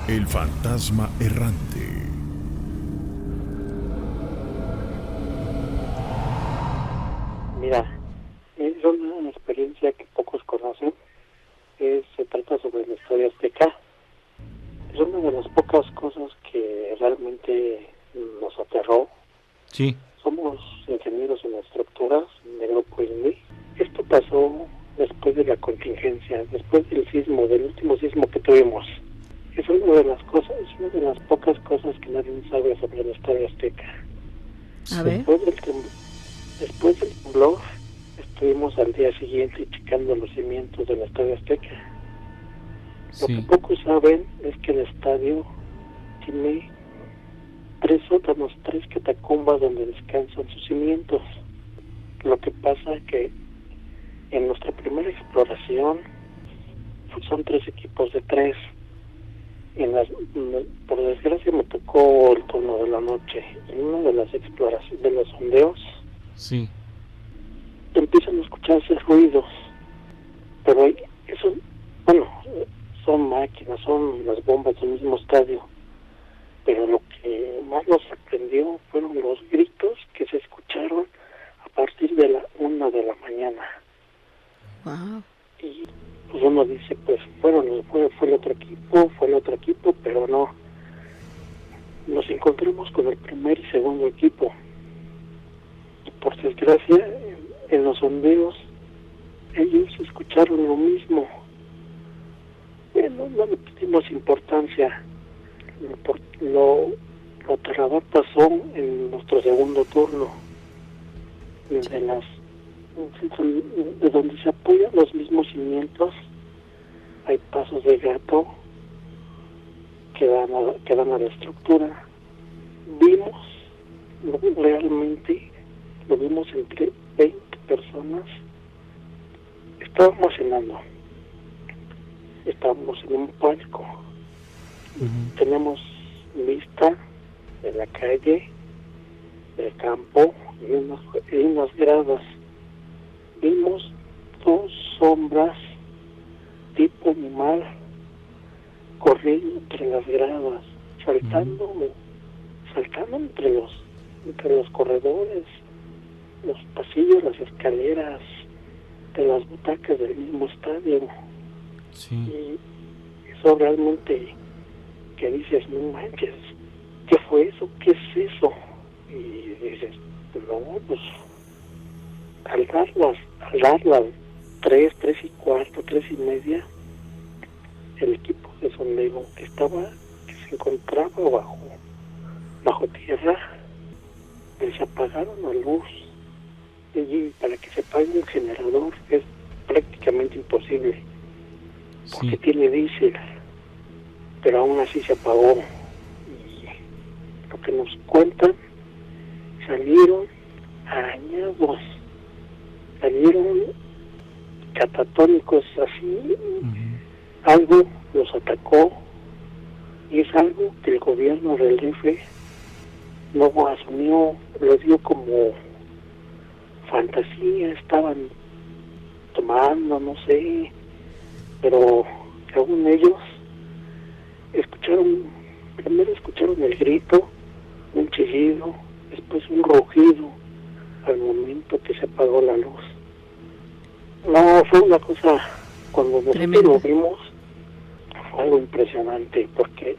El fantasma errante. Mira, es una experiencia que pocos conocen. Se trata sobre la Estadio Azteca. Es una de las pocas cosas que realmente nos aterró. Sí. Somos ingenieros en estructuras del grupo INDI. Esto pasó después de la contingencia, después del sismo, del último sismo que tuvimos. Es una de las cosas, es una de las pocas cosas que nadie sabe sobre el Estadio Azteca. A ver. Después del temblor, estuvimos al día siguiente checando los cimientos del Estadio Azteca. Lo que pocos saben es que el estadio tiene 3 sótanos, 3 catacumbas donde descansan sus cimientos. Lo que pasa es que en nuestra primera exploración son 3 equipos de 3. Por desgracia me tocó el turno de la noche. En una de las exploraciones, de los sondeos, sí, empiezan a escucharse ruidos, pero eso, bueno, son máquinas, son las bombas del mismo estadio, pero lo que más nos sorprendió fueron los gritos que se escucharon a partir de la 1 de la mañana. Wow. Y pues uno dice, pues fue el otro equipo, pero no. Nos encontramos con el primer y segundo equipo. Y por desgracia, en los sondeos, ellos escucharon lo mismo. No le pusimos importancia. Lo aterrador pasó en nuestro segundo turno. De donde se apoyan los mismos cimientos, hay pasos de gato que dan a la estructura. Realmente lo vimos entre 20 personas. Estábamos cenando, estábamos en un palco. Tenemos vista de la calle, del campo y unas gradas. Vimos 2 sombras tipo animal corriendo entre las gradas, saltando entre los corredores, los pasillos, las escaleras de las butacas del mismo estadio. Sí. Y eso realmente, que dices, no manches, ¿qué fue eso? ¿Qué es eso? Y dices, no, pues al dar las 3 y cuarto, 3 y media, el equipo de sondeo que se encontraba bajo tierra, les apagaron la luz. Y para que se apague un generador es prácticamente imposible, porque tiene diésel, pero aún así se apagó. Y lo que nos cuentan, salieron arañados, salieron catatónicos así. Algo los atacó, y es algo que el gobierno del DF no asumió, lo dio como fantasía. Estaban tomando, no sé, pero según ellos primero escucharon el grito, un chillido, después un rugido al momento que se apagó la luz. No, fue una cosa, cuando nosotros lo vimos, fue algo impresionante, porque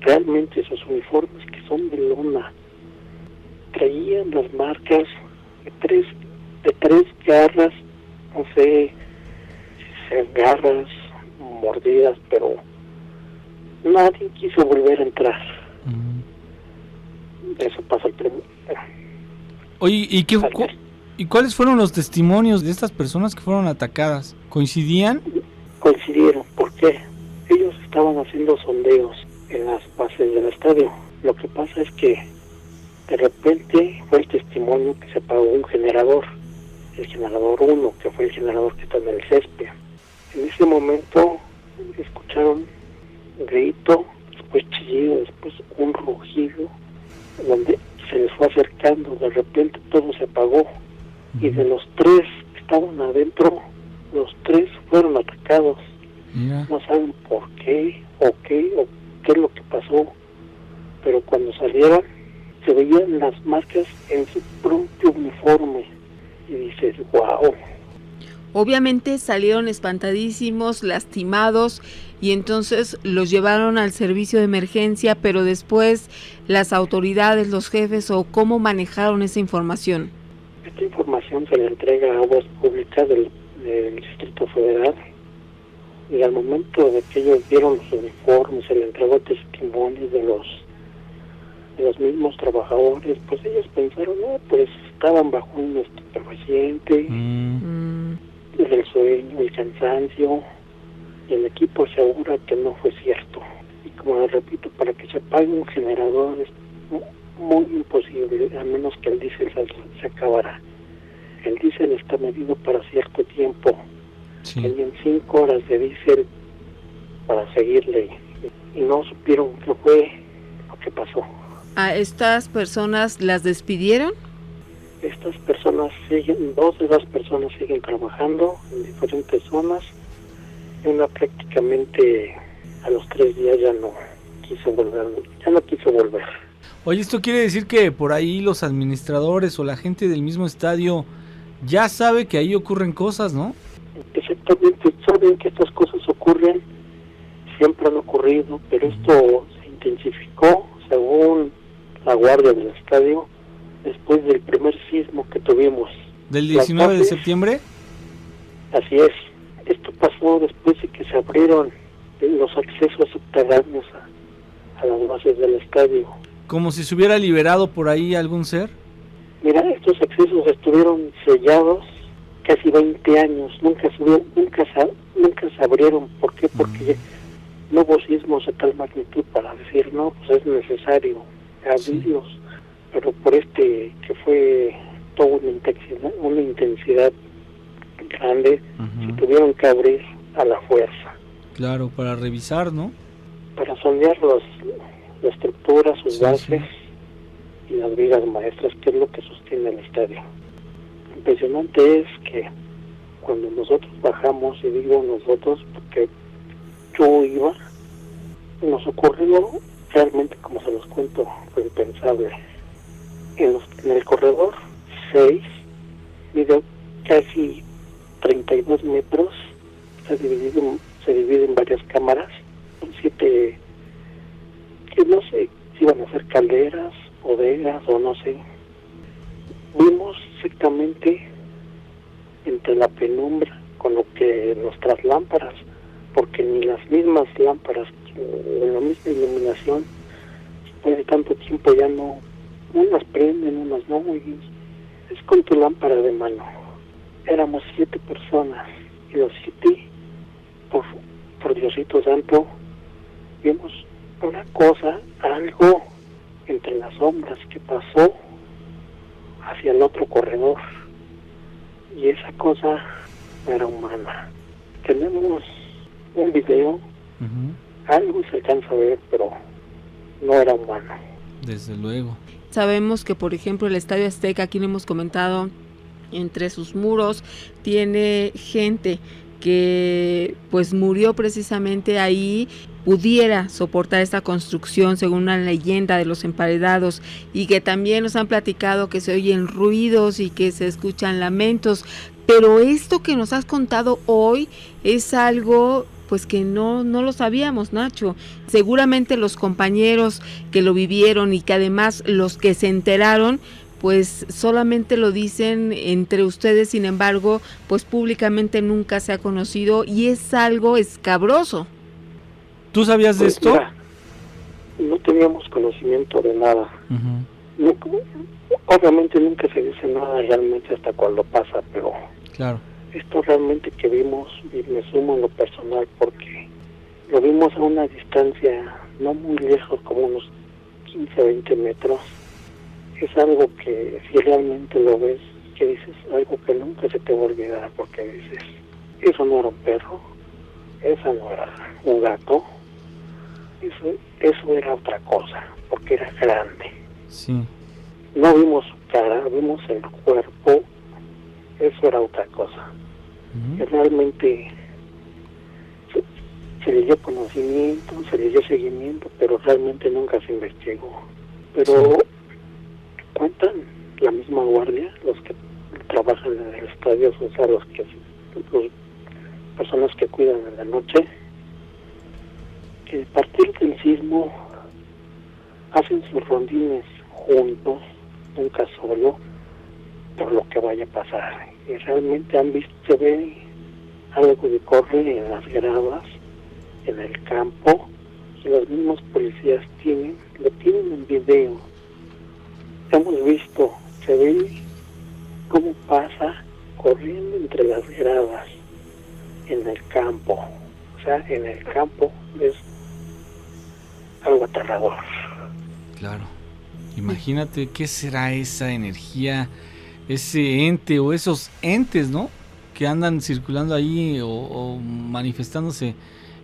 realmente esos uniformes que son de lona traían las marcas de tres garras, no sé si sean garras, mordidas, pero nadie quiso volver a entrar. Eso pasó el primero. Oye, ¿y cuáles fueron los testimonios de estas personas que fueron atacadas? ¿Coincidían? Coincidieron, porque ellos estaban haciendo sondeos en las bases del estadio. Lo que pasa es que de repente fue el testimonio que se apagó un generador, el generador 1, que fue el generador que está en el césped. En ese momento escucharon un grito, después chillido, después un rugido, donde se les fue acercando. De repente todo se apagó, y de los 3 que estaban adentro, los 3 fueron atacados. No saben por qué o qué es lo pasó, pero cuando salieron se veían las marcas en su propio uniforme y dices, wow. Obviamente salieron espantadísimos, lastimados, y entonces los llevaron al servicio de emergencia, pero después las autoridades, los jefes, o cómo manejaron esa información. Esta información se le entrega a Aguas Públicas del Distrito Federal, y al momento de que ellos vieron los uniformes, se le entregó testimonios de los mismos trabajadores, pues ellos pensaron, no, pues estaban bajo un estupefaciente, el sueño, el cansancio, y el equipo asegura que no fue cierto. Y como les repito, para que se apague un generador es muy imposible, a menos que el diésel se acabara. El diésel está medido para cierto tiempo. Sí. Tenían 5 horas de diésel para seguirle, y no supieron qué fue lo que pasó. ¿A estas personas las despidieron? Estas personas siguen, 2 de las personas siguen trabajando en diferentes zonas. Una prácticamente a los 3 días ya no quiso volver. Oye, esto quiere decir que por ahí los administradores o la gente del mismo estadio ya sabe que ahí ocurren cosas, ¿no? Exactamente, saben que estas cosas ocurren, siempre han ocurrido, pero esto se intensificó, según la guardia del estadio, después del primer sismo que tuvimos. ¿Del 19 de septiembre? Así es. Esto pasó después de que se abrieron los accesos subterráneos a las bases del estadio. ¿Como si se hubiera liberado por ahí algún ser? Mira, estos accesos estuvieron sellados casi 20 años, nunca se abrieron. ¿Por qué? Porque no hubo sismos de tal magnitud para decir, no, pues es necesario abrirlos. Sí. Pero por que fue toda una intensidad grande, se tuvieron que abrir a la fuerza. Claro, para revisar, ¿no? Para sondear la estructura, sus bases y las vigas maestras, que es lo que sostiene el estadio. Impresionante es que cuando nosotros bajamos, y digo nosotros porque yo iba, nos ocurrió realmente, como se los cuento, fue impensable. En el corredor 6, mide casi 32 metros, se divide en varias cámaras, 7, que no sé si iban a ser calderas, bodegas o no sé. Vimos exactamente entre la penumbra con lo que nuestras lámparas, porque ni las mismas lámparas, en la misma iluminación, después de tanto tiempo ya no, unas prenden, unas no, y es con tu lámpara de mano. Éramos 7 personas, y los 7, por Diosito Santo, vimos una cosa, algo entre las sombras que pasó hacia el otro corredor, y esa cosa no era humana. Tenemos un video, algo se alcanza a ver, pero no era humano. Desde luego. Sabemos que, por ejemplo, el Estadio Azteca, aquí lo hemos comentado, entre sus muros tiene gente que pues murió precisamente ahí, pudiera soportar esta construcción según una leyenda de los emparedados, y que también nos han platicado que se oyen ruidos y que se escuchan lamentos, pero esto que nos has contado hoy es algo pues que no lo sabíamos, Nacho. Seguramente los compañeros que lo vivieron y que además los que se enteraron pues solamente lo dicen entre ustedes, sin embargo, pues públicamente nunca se ha conocido y es algo escabroso. ¿Tú sabías de esto? Mira, no teníamos conocimiento de nada. No, obviamente nunca se dice nada realmente hasta cuando pasa, pero claro, esto realmente que vimos, y me sumo en lo personal porque lo vimos a una distancia no muy lejos, como unos 15 o 20 metros. Es algo que si realmente lo ves, que dices, algo que nunca se te va a olvidar, porque dices, eso no era un perro, eso no era un gato, eso era otra cosa, porque era grande. Sí. No vimos su cara, vimos el cuerpo, eso era otra cosa. Que realmente se le dio conocimiento, se le dio seguimiento, pero realmente nunca se investigó. Pero cuentan la misma guardia, los que trabajan en el estadio, o sea, las personas que cuidan en la noche, que a partir del sismo hacen sus rondines juntos, nunca solo, por lo que vaya a pasar. Y realmente han visto, se ve algo que corre en las gradas, en el campo, y los mismos policías lo tienen en video. Hemos visto, se ve cómo pasa corriendo entre las gradas en el campo. O sea, en el campo es algo aterrador. Claro. Imagínate qué será esa energía, ese ente o esos entes, ¿no? Que andan circulando ahí o manifestándose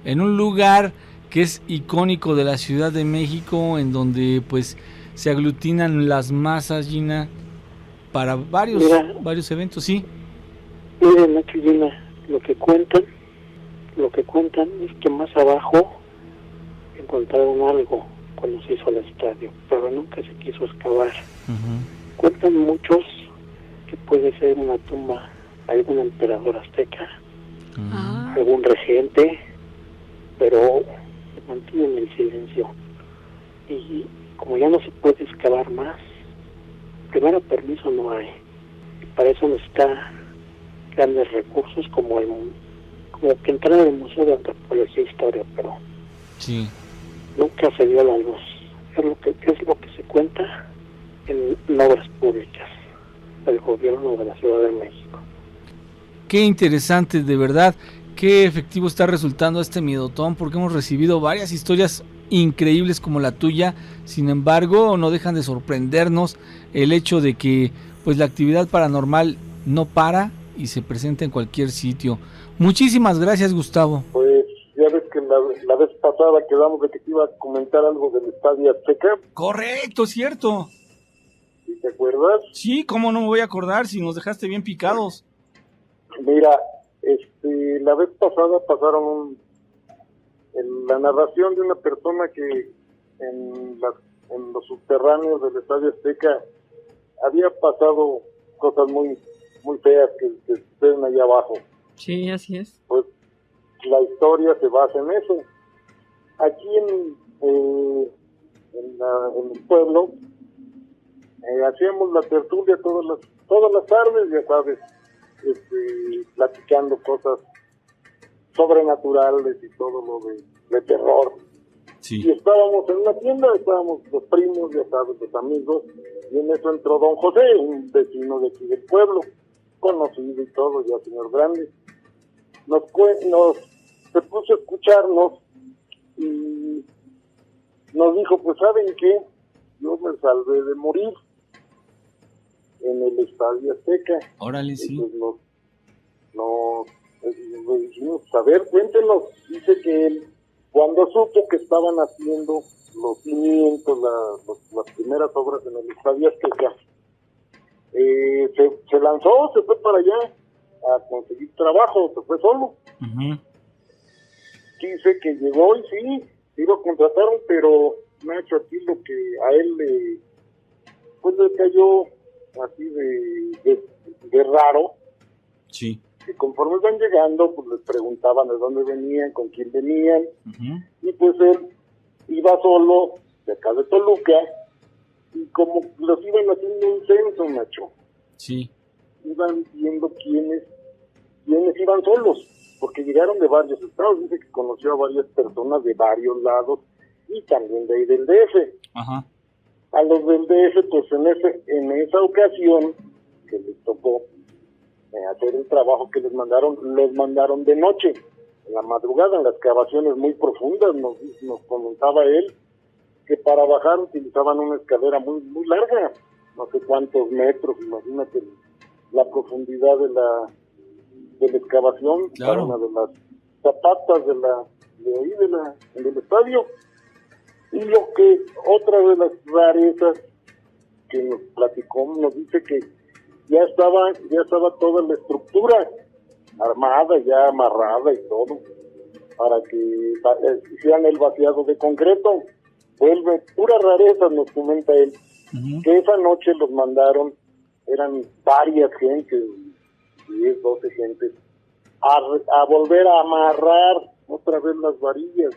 en un lugar que es icónico de la Ciudad de México, en donde pues se aglutinan las masas, Gina, para varios eventos, ¿sí? Miren, Nacho y Gina, lo que cuentan es que más abajo encontraron algo cuando se hizo el estadio, pero nunca se quiso excavar. Uh-huh. Cuentan muchos que puede ser una tumba, algún emperador azteca, algún regente, pero mantienen el silencio. Y como ya no se puede excavar más, primero permiso no hay. Y para eso necesita grandes recursos como que entrar al Museo de Antropología e Historia, pero sí, nunca se dio a la luz. Es lo que se cuenta en obras públicas del gobierno de la Ciudad de México. Qué interesante, de verdad, qué efectivo está resultando este miedotón, porque hemos recibido varias historias increíbles como la tuya. Sin embargo, no dejan de sorprendernos el hecho de que pues la actividad paranormal no para y se presenta en cualquier sitio. Muchísimas gracias, Gustavo. Pues ya ves que la vez pasada quedamos de que te iba a comentar algo del Estadio Azteca. Correcto, cierto. ¿Sí te acuerdas? Sí, cómo no me voy a acordar si nos dejaste bien picados. Mira, la vez pasada pasaron la narración de una persona que en los subterráneos del Estadio Azteca había pasado cosas muy muy feas que suceden allá abajo. Sí, así es. Pues la historia se basa en eso. Aquí en el pueblo hacíamos la tertulia todas las tardes, ya sabes, platicando cosas sobrenaturales y todo lo de terror. Sí. Y estábamos en una tienda, estábamos los primos, ya sabes, los amigos, y en eso entró don José, un vecino de aquí del pueblo, conocido y todo, ya señor grande. Se puso a escucharnos y nos dijo, pues ¿saben qué? Yo me salvé de morir en el Estadio Azteca. Órale, sí. Entonces nos dijimos, a ver, cuéntenos. Dice que él, cuando supo que estaban haciendo los cimientos, las primeras obras en el Estadio Azteca, se lanzó, se fue para allá a conseguir trabajo, se fue solo. Uh-huh. Dice que llegó y sí lo contrataron, pero Nacho, aquí lo que a él le cayó así de raro, sí, que conforme van llegando, pues les preguntaban de dónde venían, con quién venían, uh-huh, y pues él iba solo de acá de Toluca, y como los iban haciendo un censo, Nacho, sí, iban viendo quiénes iban solos, porque llegaron de varios estados. Dice que conoció a varias personas de varios lados y también de ahí del DF. ajá, A los del DF, pues en esa ocasión que les tocó hacer el trabajo que los mandaron de noche, en la madrugada, en las excavaciones muy profundas. Nos comentaba él que para bajar utilizaban una escalera muy muy larga, no sé cuántos metros, imagínate la profundidad de la excavación, claro, para una de las zapatas del estadio. Y otra de las rarezas que nos platicó, nos dice que ya estaba toda la estructura armada, ya amarrada y todo, para que hicieran el vaciado de concreto. Vuelve pura rareza, nos comenta él, que esa noche los mandaron, eran varias gentes, 10, 12 gentes, a volver a amarrar otra vez las varillas,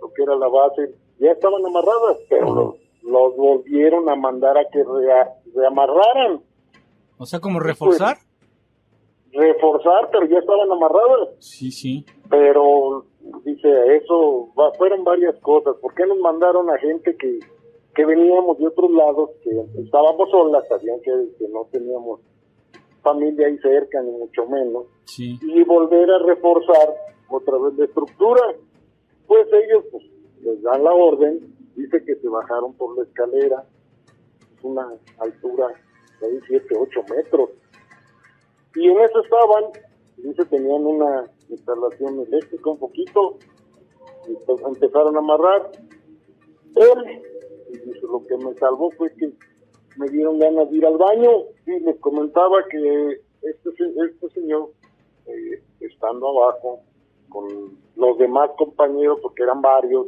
lo que era la base. Ya estaban amarradas, pero los volvieron a mandar a que reamarraran. O sea, ¿como reforzar? Pues, reforzar, pero ya estaban amarradas. Sí. Pero, dice, fueron varias cosas. ¿Por qué nos mandaron a gente que veníamos de otros lados, que estábamos solas, sabían que no teníamos familia ahí cerca, ni mucho menos, sí, y volver a reforzar otra vez la estructura? Pues ellos les dan la orden, dice que se bajaron por la escalera, es una altura de 7, 8 metros, y en eso estaban, dice, tenían una instalación eléctrica un poquito, y pues empezaron a amarrar. Él, y dice, lo que me salvó fue que me dieron ganas de ir al baño, y les comentaba que este señor, estando abajo con los demás compañeros, porque eran varios,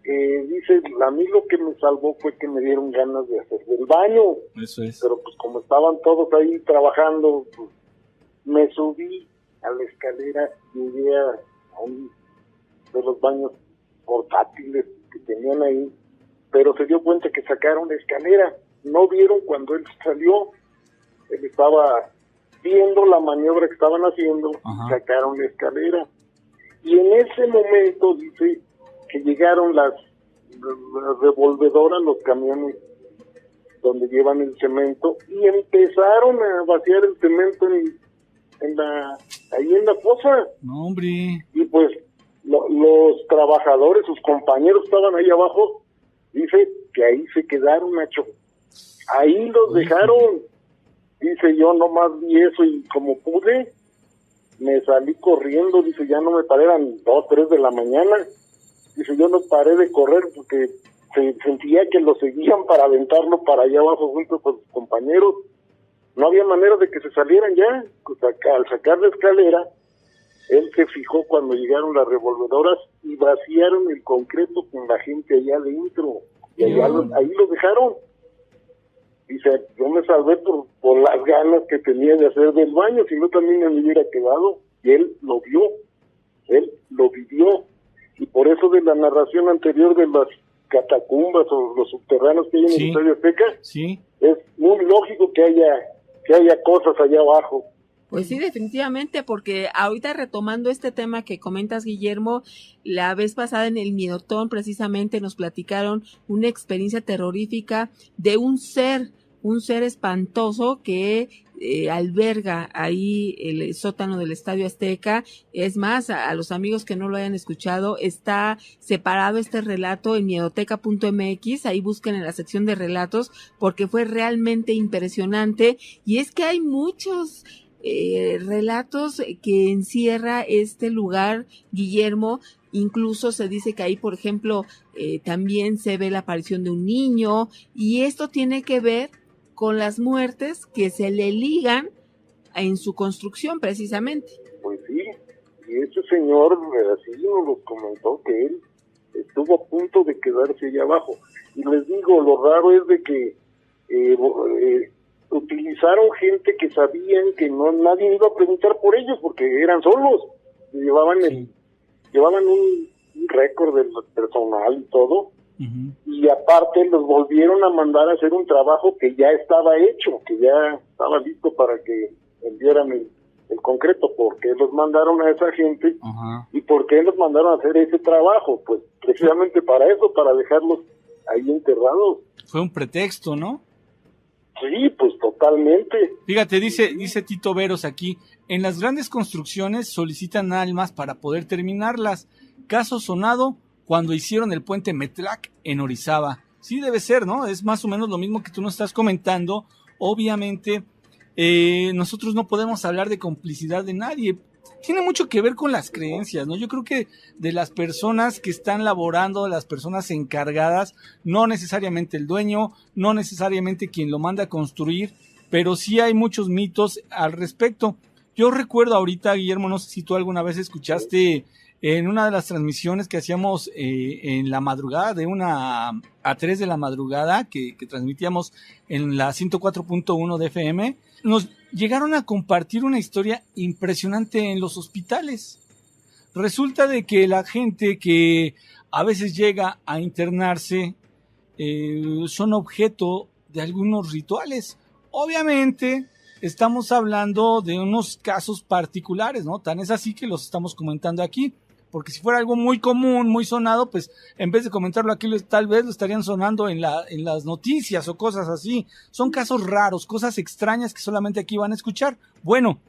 dice, a mí lo que me salvó fue que me dieron ganas de hacer del baño. Eso es. Pero pues como estaban todos ahí trabajando, pues me subí a la escalera, llegué a un de los baños portátiles que tenían ahí, pero se dio cuenta que sacaron la escalera. No vieron cuando él salió, él estaba viendo la maniobra que estaban haciendo, sacaron la escalera. Y en ese momento dice que llegaron las revolvedoras, los camiones donde llevan el cemento, y empezaron a vaciar el cemento ahí en la fosa. No, hombre. Y pues los trabajadores, sus compañeros estaban ahí abajo, dice que ahí se quedaron, Nacho. Ahí los dejaron. Dice, yo nomás vi eso y como pude, me salí corriendo. Dice, ya no me paré, eran 2, 3 de la mañana. Dice, yo no paré de correr porque sentía que lo seguían para aventarlo para allá abajo junto con sus compañeros. No había manera de que se salieran ya. Pues al sacar la escalera, él se fijó cuando llegaron las revolvedoras y vaciaron el concreto con la gente allá adentro. Y ahí lo dejaron. Dice, yo me salvé por las ganas que tenía de hacer del baño, si no también me hubiera quedado. Y él lo vio, él lo vivió. Y por eso de la narración anterior de las catacumbas o los subterráneos que hay en el Estadio Azteca, es muy lógico que haya cosas allá abajo. Pues sí, definitivamente, porque ahorita retomando este tema que comentas, Guillermo, la vez pasada en el Miedotón precisamente nos platicaron una experiencia terrorífica de un ser espantoso que alberga ahí el sótano del Estadio Azteca. Es más, a los amigos que no lo hayan escuchado, está separado este relato en miedoteca.mx, ahí busquen en la sección de relatos, porque fue realmente impresionante. Y es que hay muchos relatos que encierra este lugar, Guillermo. Incluso se dice que ahí, por ejemplo, también se ve la aparición de un niño, y esto tiene que ver con las muertes que se le ligan en su construcción precisamente. Pues sí, y ese señor así nos lo comentó, que él estuvo a punto de quedarse allá abajo. Y les digo, lo raro es de que utilizaron gente que sabían que nadie iba a preguntar por ellos porque eran solos, llevaban un récord del personal y todo, y aparte los volvieron a mandar a hacer un trabajo que ya estaba hecho, que ya estaba listo para que enviaran el concreto. ¿Por qué los mandaron a esa gente? ¿Y por qué los mandaron a hacer ese trabajo? Pues precisamente para eso, para dejarlos ahí enterrados. Fue un pretexto, ¿no? Sí, pues totalmente. Fíjate, dice Tito Veros aquí, en las grandes construcciones solicitan almas para poder terminarlas. Caso sonado cuando hicieron el puente Metlac en Orizaba. Sí, debe ser, ¿no? Es más o menos lo mismo que tú nos estás comentando. Obviamente, nosotros no podemos hablar de complicidad de nadie. Tiene mucho que ver con las creencias, ¿no? Yo creo que de las personas que están laborando, de las personas encargadas, no necesariamente el dueño, no necesariamente quien lo manda a construir, pero sí hay muchos mitos al respecto. Yo recuerdo ahorita, Guillermo, no sé si tú alguna vez escuchaste en una de las transmisiones que hacíamos en la madrugada, de 1 a 3 de la madrugada, que transmitíamos en la 104.1 de FM, nos llegaron a compartir una historia impresionante en los hospitales. Resulta de que la gente que a veces llega a internarse son objeto de algunos rituales. Obviamente estamos hablando de unos casos particulares, ¿no? Tan es así que los estamos comentando aquí, porque si fuera algo muy común, muy sonado, pues en vez de comentarlo aquí, tal vez lo estarían sonando en las noticias o cosas así. Son casos raros, cosas extrañas que solamente aquí van a escuchar. Bueno,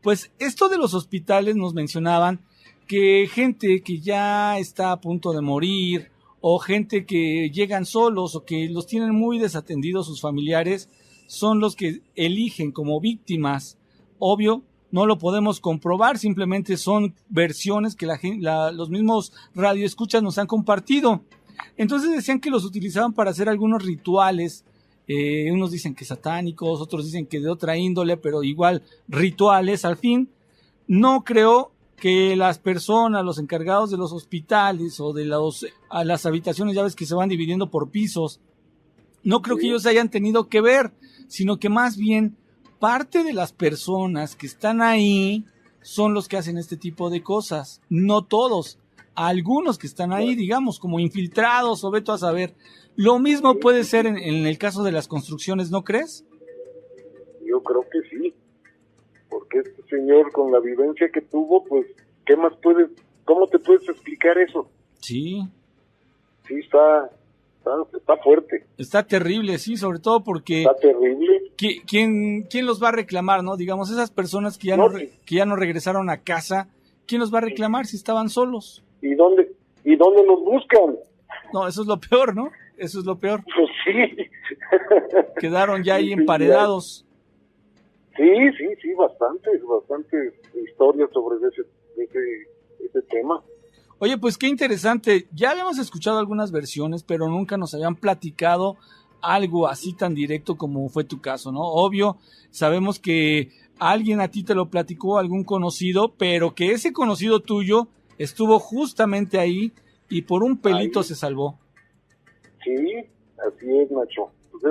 pues esto de los hospitales nos mencionaban que gente que ya está a punto de morir, o gente que llegan solos o que los tienen muy desatendidos sus familiares, son los que eligen como víctimas. Obvio, no lo podemos comprobar, simplemente son versiones que los mismos radioescuchas nos han compartido. Entonces decían que los utilizaban para hacer algunos rituales, unos dicen que satánicos, otros dicen que de otra índole, pero igual rituales. Al fin, no creo que las personas, los encargados de los hospitales o de las habitaciones, ya ves que se van dividiendo por pisos, no creo que ellos hayan tenido que ver, sino que más bien parte de las personas que están ahí son los que hacen este tipo de cosas. No todos, algunos que están ahí, digamos, como infiltrados o veto a saber. Lo mismo puede ser en el caso de las construcciones, ¿no crees? Yo creo que sí, porque este señor, con la vivencia que tuvo, pues, ¿cómo te puedes explicar eso? Sí. Sí, está fuerte. Está terrible, sí, sobre todo porque... Está terrible. ¿Quién los va a reclamar, no? Digamos, esas personas que ya no regresaron a casa, ¿quién los va a reclamar si estaban solos? ¿Y dónde los buscan? No, eso es lo peor, ¿no? Eso es lo peor. Pues sí. Quedaron ya ahí emparedados. Sí, bastantes historias sobre ese tema. Oye, pues qué interesante. Ya habíamos escuchado algunas versiones, pero nunca nos habían platicado algo así tan directo como fue tu caso, ¿no? Obvio, sabemos que alguien a ti te lo platicó, algún conocido, pero que ese conocido tuyo estuvo justamente ahí y por un pelito se salvó. Sí, así es, Nacho. Pues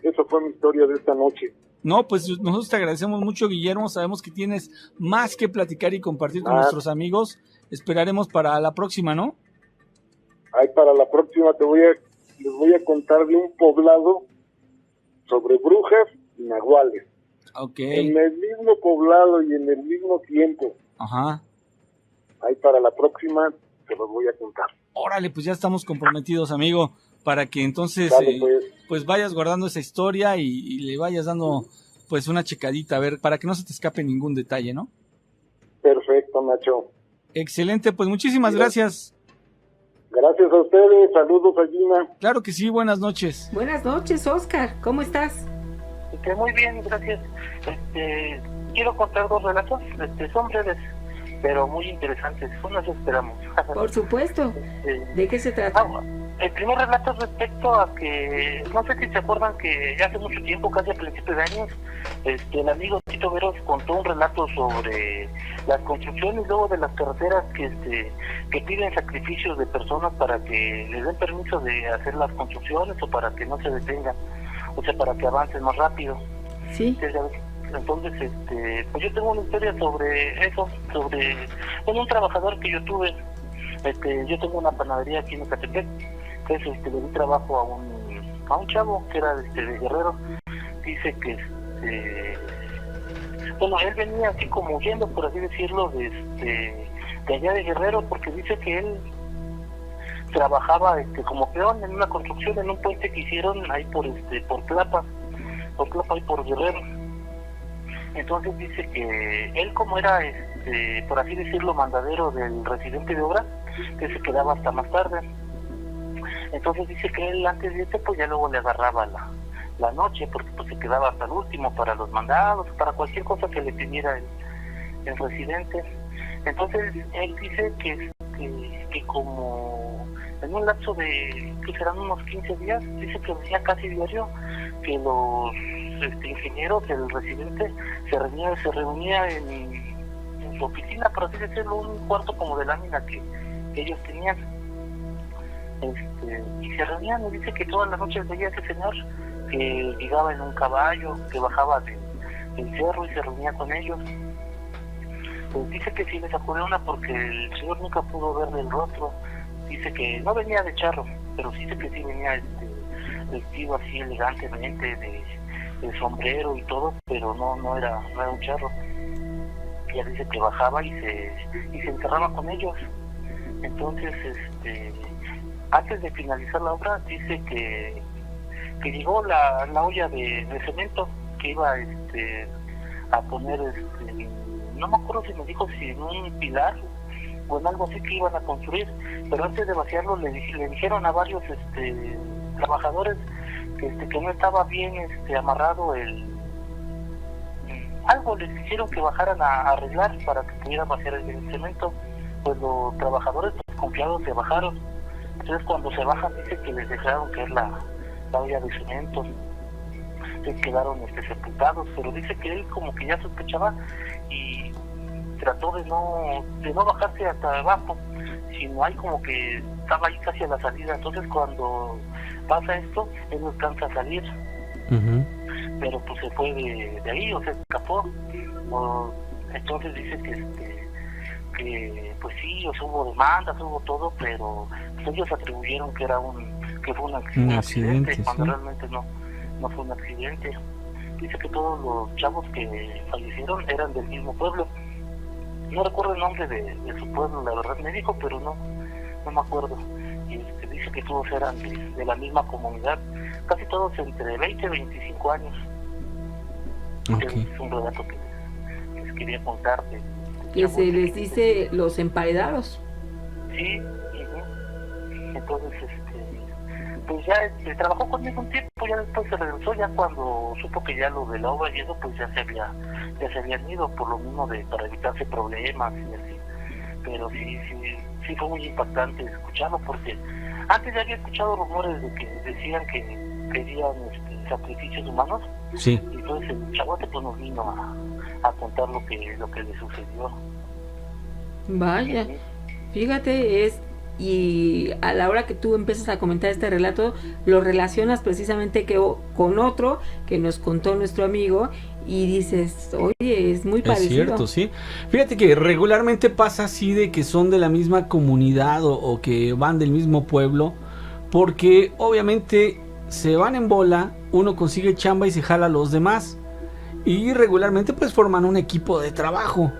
esa fue mi historia de esta noche. No, pues nosotros te agradecemos mucho, Guillermo. Sabemos que tienes más que platicar y compartir con nuestros amigos. Esperaremos para la próxima, ¿no? Para la próxima les voy a contar de un poblado sobre brujas y nahuales. Okay. En el mismo poblado y en el mismo tiempo. Ajá. Para la próxima se los voy a contar. Órale, pues ya estamos comprometidos, amigo, para que entonces pues vayas guardando esa historia y le vayas dando pues una checadita, a ver, para que no se te escape ningún detalle, ¿no? Perfecto, Nacho. Excelente, pues muchísimas gracias. Gracias a ustedes, saludos a Gina. Claro que sí, buenas noches. Buenas noches, Oscar, ¿cómo estás? Muy bien, gracias. Quiero contar 2 relatos, son breves, pero muy interesantes, nos esperamos. Por supuesto. ¿De qué se trata? El primer relato es respecto a que, no sé si se acuerdan que ya hace mucho tiempo, casi a principios de años, el amigo Tito Veros contó un relato sobre las construcciones luego de las carreteras que piden sacrificios de personas para que les den permiso de hacer las construcciones o para que no se detengan, o sea, para que avancen más rápido. Sí. Entonces, pues yo tengo una historia sobre eso, sobre un trabajador que yo tuve. Yo tengo una panadería aquí en Ecatepec, entonces le di trabajo a un chavo que era de Guerrero. Dice que él venía así como huyendo, por así decirlo, de allá de Guerrero, porque dice que él trabajaba como peón en una construcción, en un puente que hicieron ahí por Tlapa y por Guerrero. Entonces dice que él, como era por así decirlo, mandadero del residente de obra, que se quedaba hasta más tarde. Entonces dice que él antes de pues ya luego le agarraba la noche, porque pues se quedaba hasta el último para los mandados, para cualquier cosa que le pidiera el residente. Entonces él dice que como en un lapso de, que serán unos 15 días, dice que venía casi diario, que los ingenieros del residente se reunía en su oficina, por así decirlo, un cuarto como de lámina que ellos tenían. Y se reunían, y dice que todas las noches veía a ese señor que llegaba en un caballo, que bajaba del cerro y se reunía con ellos. Pues dice que sí le sacó una porque el señor nunca pudo verle el rostro. Dice que no venía de charro, pero dice que sí venía vestido así elegantemente, de sombrero y todo, pero no era un charro. Ella dice que bajaba y se encerraba con ellos. Entonces, antes de finalizar la obra, dice que llegó la olla de cemento que iba a poner, no me acuerdo si me dijo si en un pilar o en algo así que iban a construir, pero antes de vaciarlo le dijeron a varios trabajadores que no estaba bien amarrado algo, les dijeron que bajaran a arreglar para que pudieran vaciar el cemento. Pues los trabajadores confiados se bajaron. Entonces cuando se bajan dice que les dejaron caer la olla de cemento, se quedaron sepultados, pero dice que él como que ya sospechaba y trató de no bajarse hasta abajo, sino hay como que estaba ahí casi a la salida. Entonces cuando pasa esto, él no alcanza a salir. Uh-huh. Pero pues se fue de ahí, o sea, escapó. Entonces dice que pues sí, o sea, hubo demandas, hubo todo, pero pues ellos atribuyeron que fue un accidente, cuando sí. Realmente no fue un accidente. Dice que todos los chavos que fallecieron eran del mismo pueblo. No recuerdo el nombre de su pueblo, la verdad me dijo, pero no me acuerdo. Y dice que todos eran de la misma comunidad, casi todos entre 20 y 25 años. Okay. Es un relato que les quería contar. Que se les dice los emparedados. Sí, uh-huh. Entonces, pues ya trabajó conmigo un tiempo, ya después se regresó, ya cuando supo que ya lo de la obra y eso, pues ya se habían ido, por lo mismo para evitarse problemas y así. Pero sí fue muy impactante escucharlo, porque antes ya había escuchado rumores de que decían que querían sacrificios humanos. Sí. Y entonces el chavote pues nos vino a contar lo que le sucedió. Vaya, fíjate, y a la hora que tú empiezas a comentar este relato, lo relacionas precisamente con otro que nos contó nuestro amigo y dices, oye, es muy parecido. Es cierto, sí. Fíjate que regularmente pasa así de que son de la misma comunidad o que van del mismo pueblo, porque obviamente se van en bola, uno consigue chamba y se jala a los demás. Y regularmente pues forman un equipo de trabajo.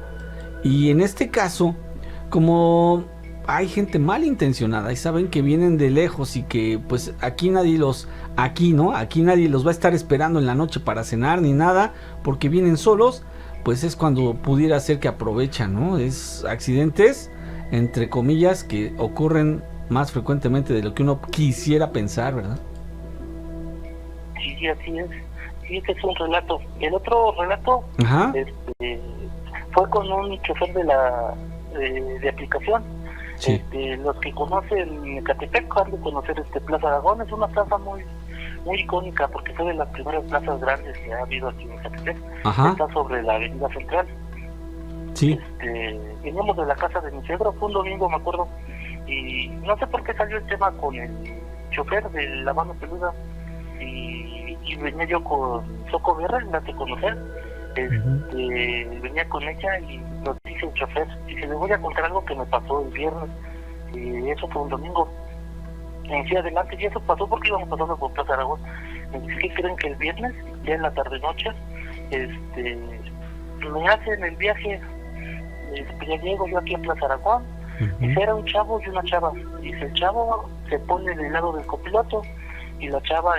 Y en este caso, como hay gente malintencionada y saben que vienen de lejos y que pues aquí nadie los va a estar esperando en la noche para cenar ni nada, porque vienen solos, pues es cuando pudiera ser que aprovechan, ¿no? Es accidentes, entre comillas, que ocurren más frecuentemente de lo que uno quisiera pensar, ¿verdad? Sí, así es. Sí, este es un relato. El otro relato fue con un chofer de aplicación. Sí. Los que conocen Ecatepec han de conocer Plaza Aragón. Es una plaza muy icónica porque fue de las primeras plazas grandes que ha habido aquí en Ecatepec. Ajá. Está sobre la avenida central. Sí. Veníamos de la casa de mi suegro, fue un domingo, me acuerdo, y no sé por qué salió el tema con el chofer de la mano peluda, y venía yo con Soco Guerra, la de conocer. Venía con ella y nos dice el chofer, dice, le voy a contar algo que me pasó el viernes, y eso fue un domingo. Me decía adelante, y eso pasó porque íbamos pasando por Plaza Aragón. Me dice, ¿qué creen? Que el viernes, ya en la tarde noche, me hacen el viaje, ya llego yo aquí a Plaza Aragón. Dice, era un chavo y una chava. Dice, el chavo se pone del lado del copiloto y la chava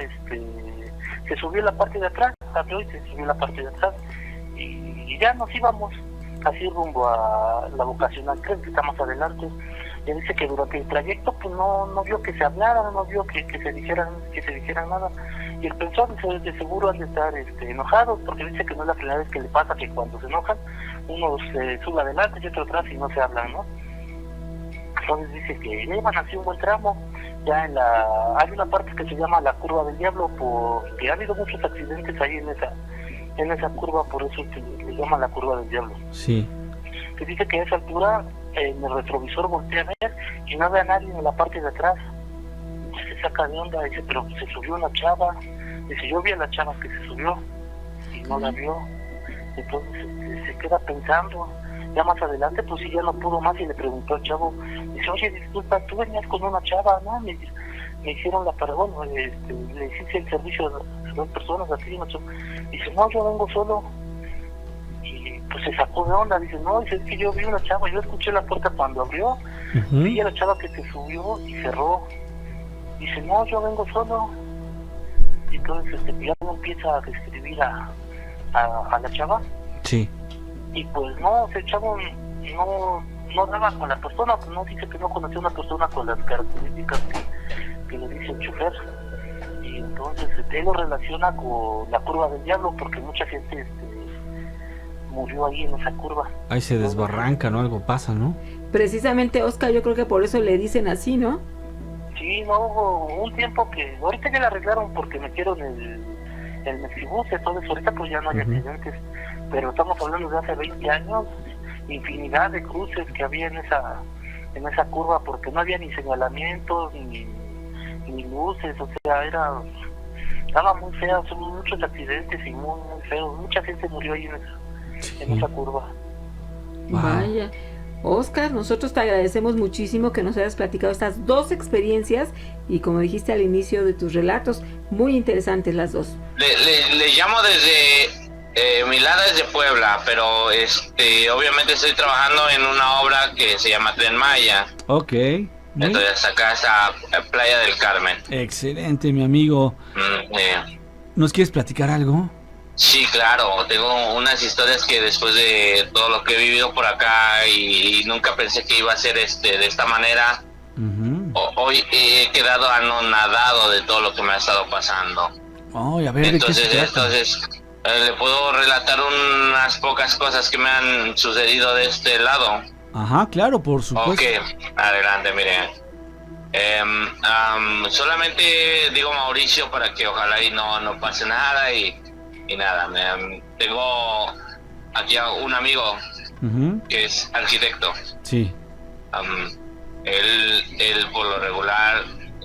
se subió la parte de atrás, abrió y se subió la parte de atrás, y ya nos íbamos así rumbo a la vocacional 3, que está más adelante. Y dice que durante el trayecto pues no vio que se hablaran, no vio que se dijeran nada, y él pensó que de seguro han de estar enojados, porque dice que no es la primera vez que le pasa que cuando se enojan uno se sube adelante y otro atrás y no se hablan, ¿no? Entonces dice que llevan así un buen tramo. Ya hay una parte que se llama la Curva del Diablo, porque ha habido muchos accidentes ahí en esa curva, por eso le llaman la Curva del Diablo. Sí. que dice que a esa altura en el retrovisor voltea a ver y no ve a nadie en la parte de atrás. Se saca de onda, dice, pero se subió una chava. Dice, yo vi a la chava que se subió y no la vio. Entonces se queda pensando. Ya más adelante, pues sí, ya no pudo más y le preguntó al chavo. Dice, oye, disculpa, tú venías con una chava, ¿no? Me hicieron la perdón, le hiciste el servicio a 2 personas, así, ¿no? Dice, no, yo vengo solo. Y pues se sacó de onda, dice, no, dice, es que yo vi una chava, yo escuché la puerta cuando abrió, vi a la chava que se subió y cerró. Dice, no, yo vengo solo. Y entonces ya no empieza a describir a la chava. Sí. Y pues no, ese chavo no daba con la persona, pues no, dice que no conocía a una persona con las características que le dice el chofer. Y entonces él lo relaciona con la curva del diablo, porque mucha gente murió ahí en esa curva. Ahí se desbarranca, ¿no? Algo pasa, ¿no? Precisamente, Oscar, yo creo que por eso le dicen así, ¿no? Sí, no, hubo un tiempo que ahorita ya la arreglaron porque metieron el Mexibus, entonces ahorita pues ya no hay accidentes, pero estamos hablando de hace 20 años, infinidad de cruces que había en esa curva, porque no había ni señalamientos ni luces, o sea, estaba muy fea, son muchos accidentes y muy, muy feos, mucha gente murió ahí en esa curva. Wow. Vaya. Oscar, nosotros te agradecemos muchísimo que nos hayas platicado estas 2 experiencias y, como dijiste al inicio de tus relatos, muy interesantes las 2. Le llamo desde Milán, desde Puebla, pero obviamente estoy trabajando en una obra que se llama Tren Maya. Ok. Entonces acá está Playa del Carmen. Excelente, mi amigo. ¿Nos quieres platicar algo? Sí, claro, tengo unas historias que después de todo lo que he vivido por acá y nunca pensé que iba a ser de esta manera, hoy he quedado anonadado de todo lo que me ha estado pasando. Oh, a ver, entonces ¿de qué se trata? le puedo relatar unas pocas cosas que me han sucedido de este lado. Ajá, claro, por supuesto. Ok, adelante, miren. Solamente digo Mauricio para que ojalá y no pase nada y nada, tengo aquí a un amigo que es arquitecto. Sí. Él por lo regular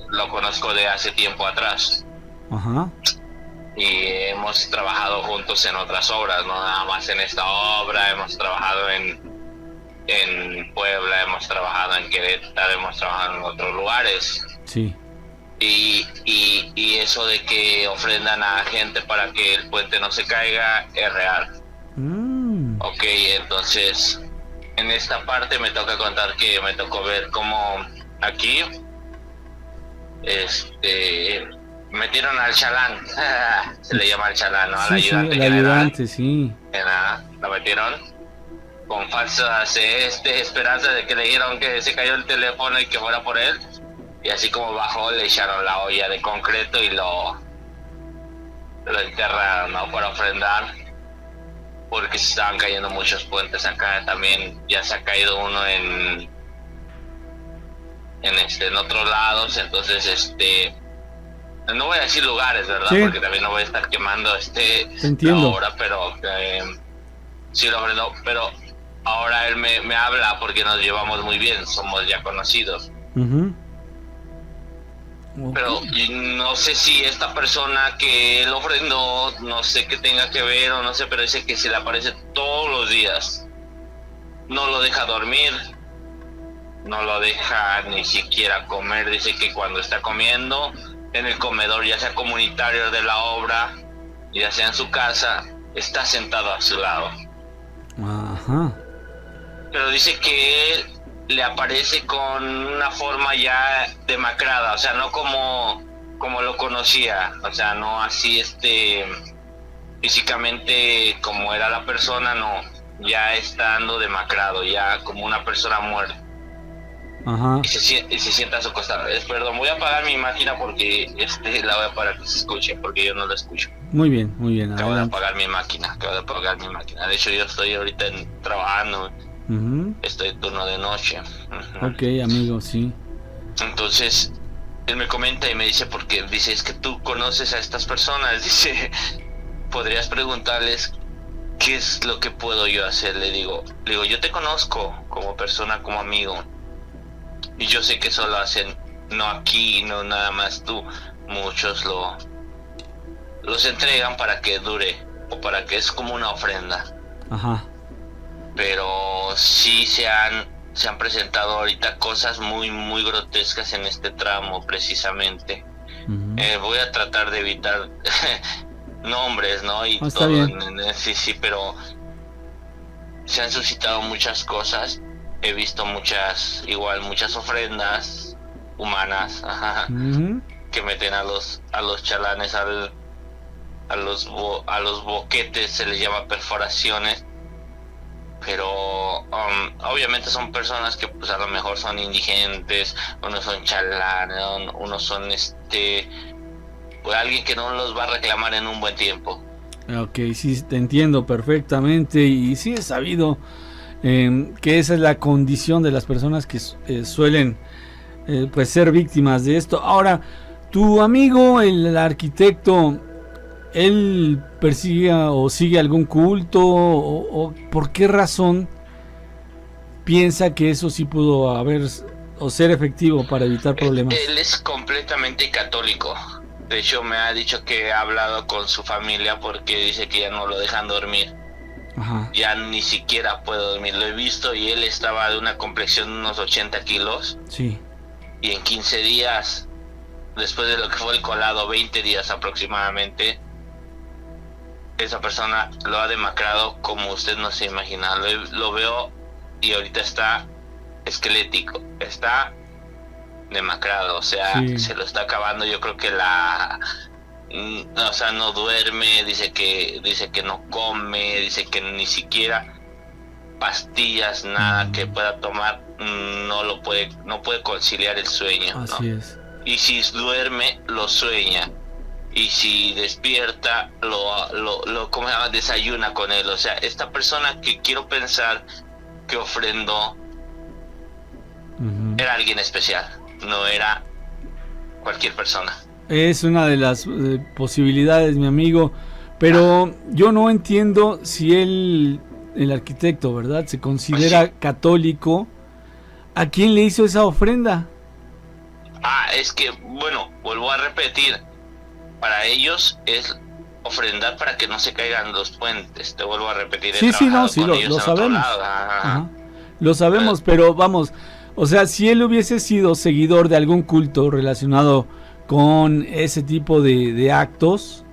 lo conozco de hace tiempo atrás. Ajá. Y hemos trabajado juntos en otras obras, no nada más en esta obra, hemos trabajado en Puebla, hemos trabajado en Querétaro, hemos trabajado en otros lugares. Sí. Y eso de que ofrendan a gente para que el puente no se caiga es real. Ok, entonces en esta parte me toca contar que me tocó ver cómo aquí metieron al chalán, se le llama al chalán, ¿no? Al ayudante. Sí, el ayudante, sí. Lo metieron con falsas esperanzas de que le dijeron que se cayó el teléfono y que fuera por él. Y así como bajó, le echaron la olla de concreto y lo enterraron, ¿no? Para ofrendar, porque se estaban cayendo muchos puentes acá. También ya se ha caído uno en otros lados. Entonces no voy a decir lugares, ¿verdad? Sí. Porque también no voy a estar quemando entiendo. la obra, pero sí lo ofrendó. Pero ahora él me habla porque nos llevamos muy bien, somos ya conocidos. Pero no sé si esta persona que él ofrendó, no sé qué tenga que ver o no sé, pero dice que se le aparece todos los días. No lo deja dormir, no lo deja ni siquiera comer. Dice que cuando está comiendo en el comedor, ya sea comunitario de la obra, ya sea en su casa, está sentado a su lado. Ajá. Pero dice que él le aparece con una forma ya demacrada, o sea, no como lo conocía, o sea, no así físicamente como era la persona, no, ya estando demacrado, ya como una persona muerta. Ajá. Y se sienta a su costado. Perdón, voy a apagar mi máquina porque la voy a parar que se escuche, porque yo no la escucho. Muy bien, Acabo de apagar mi máquina, De hecho, yo estoy ahorita trabajando. Estoy en turno de noche. Ok, amigo, sí. Entonces él me comenta y me dice, porque dice, es que tú conoces a estas personas, dice, podrías preguntarles ¿qué es lo que puedo yo hacer? Le digo, yo te conozco como persona, como amigo, y yo sé que eso lo hacen, no aquí, no nada más tú, muchos los entregan para que dure, o para que es como una ofrenda. Ajá. Pero sí se han presentado ahorita cosas muy, muy grotescas en este tramo, precisamente. Uh-huh. Voy a tratar de evitar nombres, ¿no? Y está todo. Bien. Sí, pero se han suscitado muchas cosas. He visto muchas ofrendas humanas, uh-huh, que meten a los chalanes a los boquetes, se les llama perforaciones. Pero obviamente son personas que pues a lo mejor son indigentes, unos son chalanes, unos son pues alguien que no los va a reclamar en un buen tiempo. Ok, sí, te entiendo perfectamente, y sí he sabido que esa es la condición de las personas que suelen pues ser víctimas de esto. Ahora, tu amigo, el arquitecto, ¿él persigue o sigue algún culto o por qué razón piensa que eso sí pudo haber o ser efectivo para evitar problemas? Él es completamente católico. De hecho, me ha dicho que ha hablado con su familia porque dice que ya no lo dejan dormir. Ajá. Ya ni siquiera puede dormir. Lo he visto y él estaba de una complexión de unos 80 kilos. Sí. Y en 15 días, después de lo que fue el colado, 20 días aproximadamente, esa persona lo ha demacrado como usted no se imagina. Lo veo y ahorita está esquelético, está demacrado, o sea, sí, se lo está acabando. Yo creo que no duerme, dice que no come, dice que ni siquiera pastillas, nada que pueda tomar, no puede conciliar el sueño. Así ¿no? Es. Y si duerme, lo sueña. Y si despierta, ¿cómo se llama? Desayuna con él. O sea, esta persona que quiero pensar que ofrendó, uh-huh, era alguien especial, no era cualquier persona. Es una de las posibilidades, mi amigo, pero yo no entiendo si el arquitecto, ¿verdad?, se considera pues sí, católico. ¿A quién le hizo esa ofrenda? Es que, bueno, vuelvo a repetir, para ellos es ofrendar para que no se caigan los puentes. Te vuelvo a repetir. Sí, lo sabemos. Ajá. Lo sabemos, pero vamos, o sea, si él hubiese sido seguidor de algún culto relacionado con ese tipo de actos,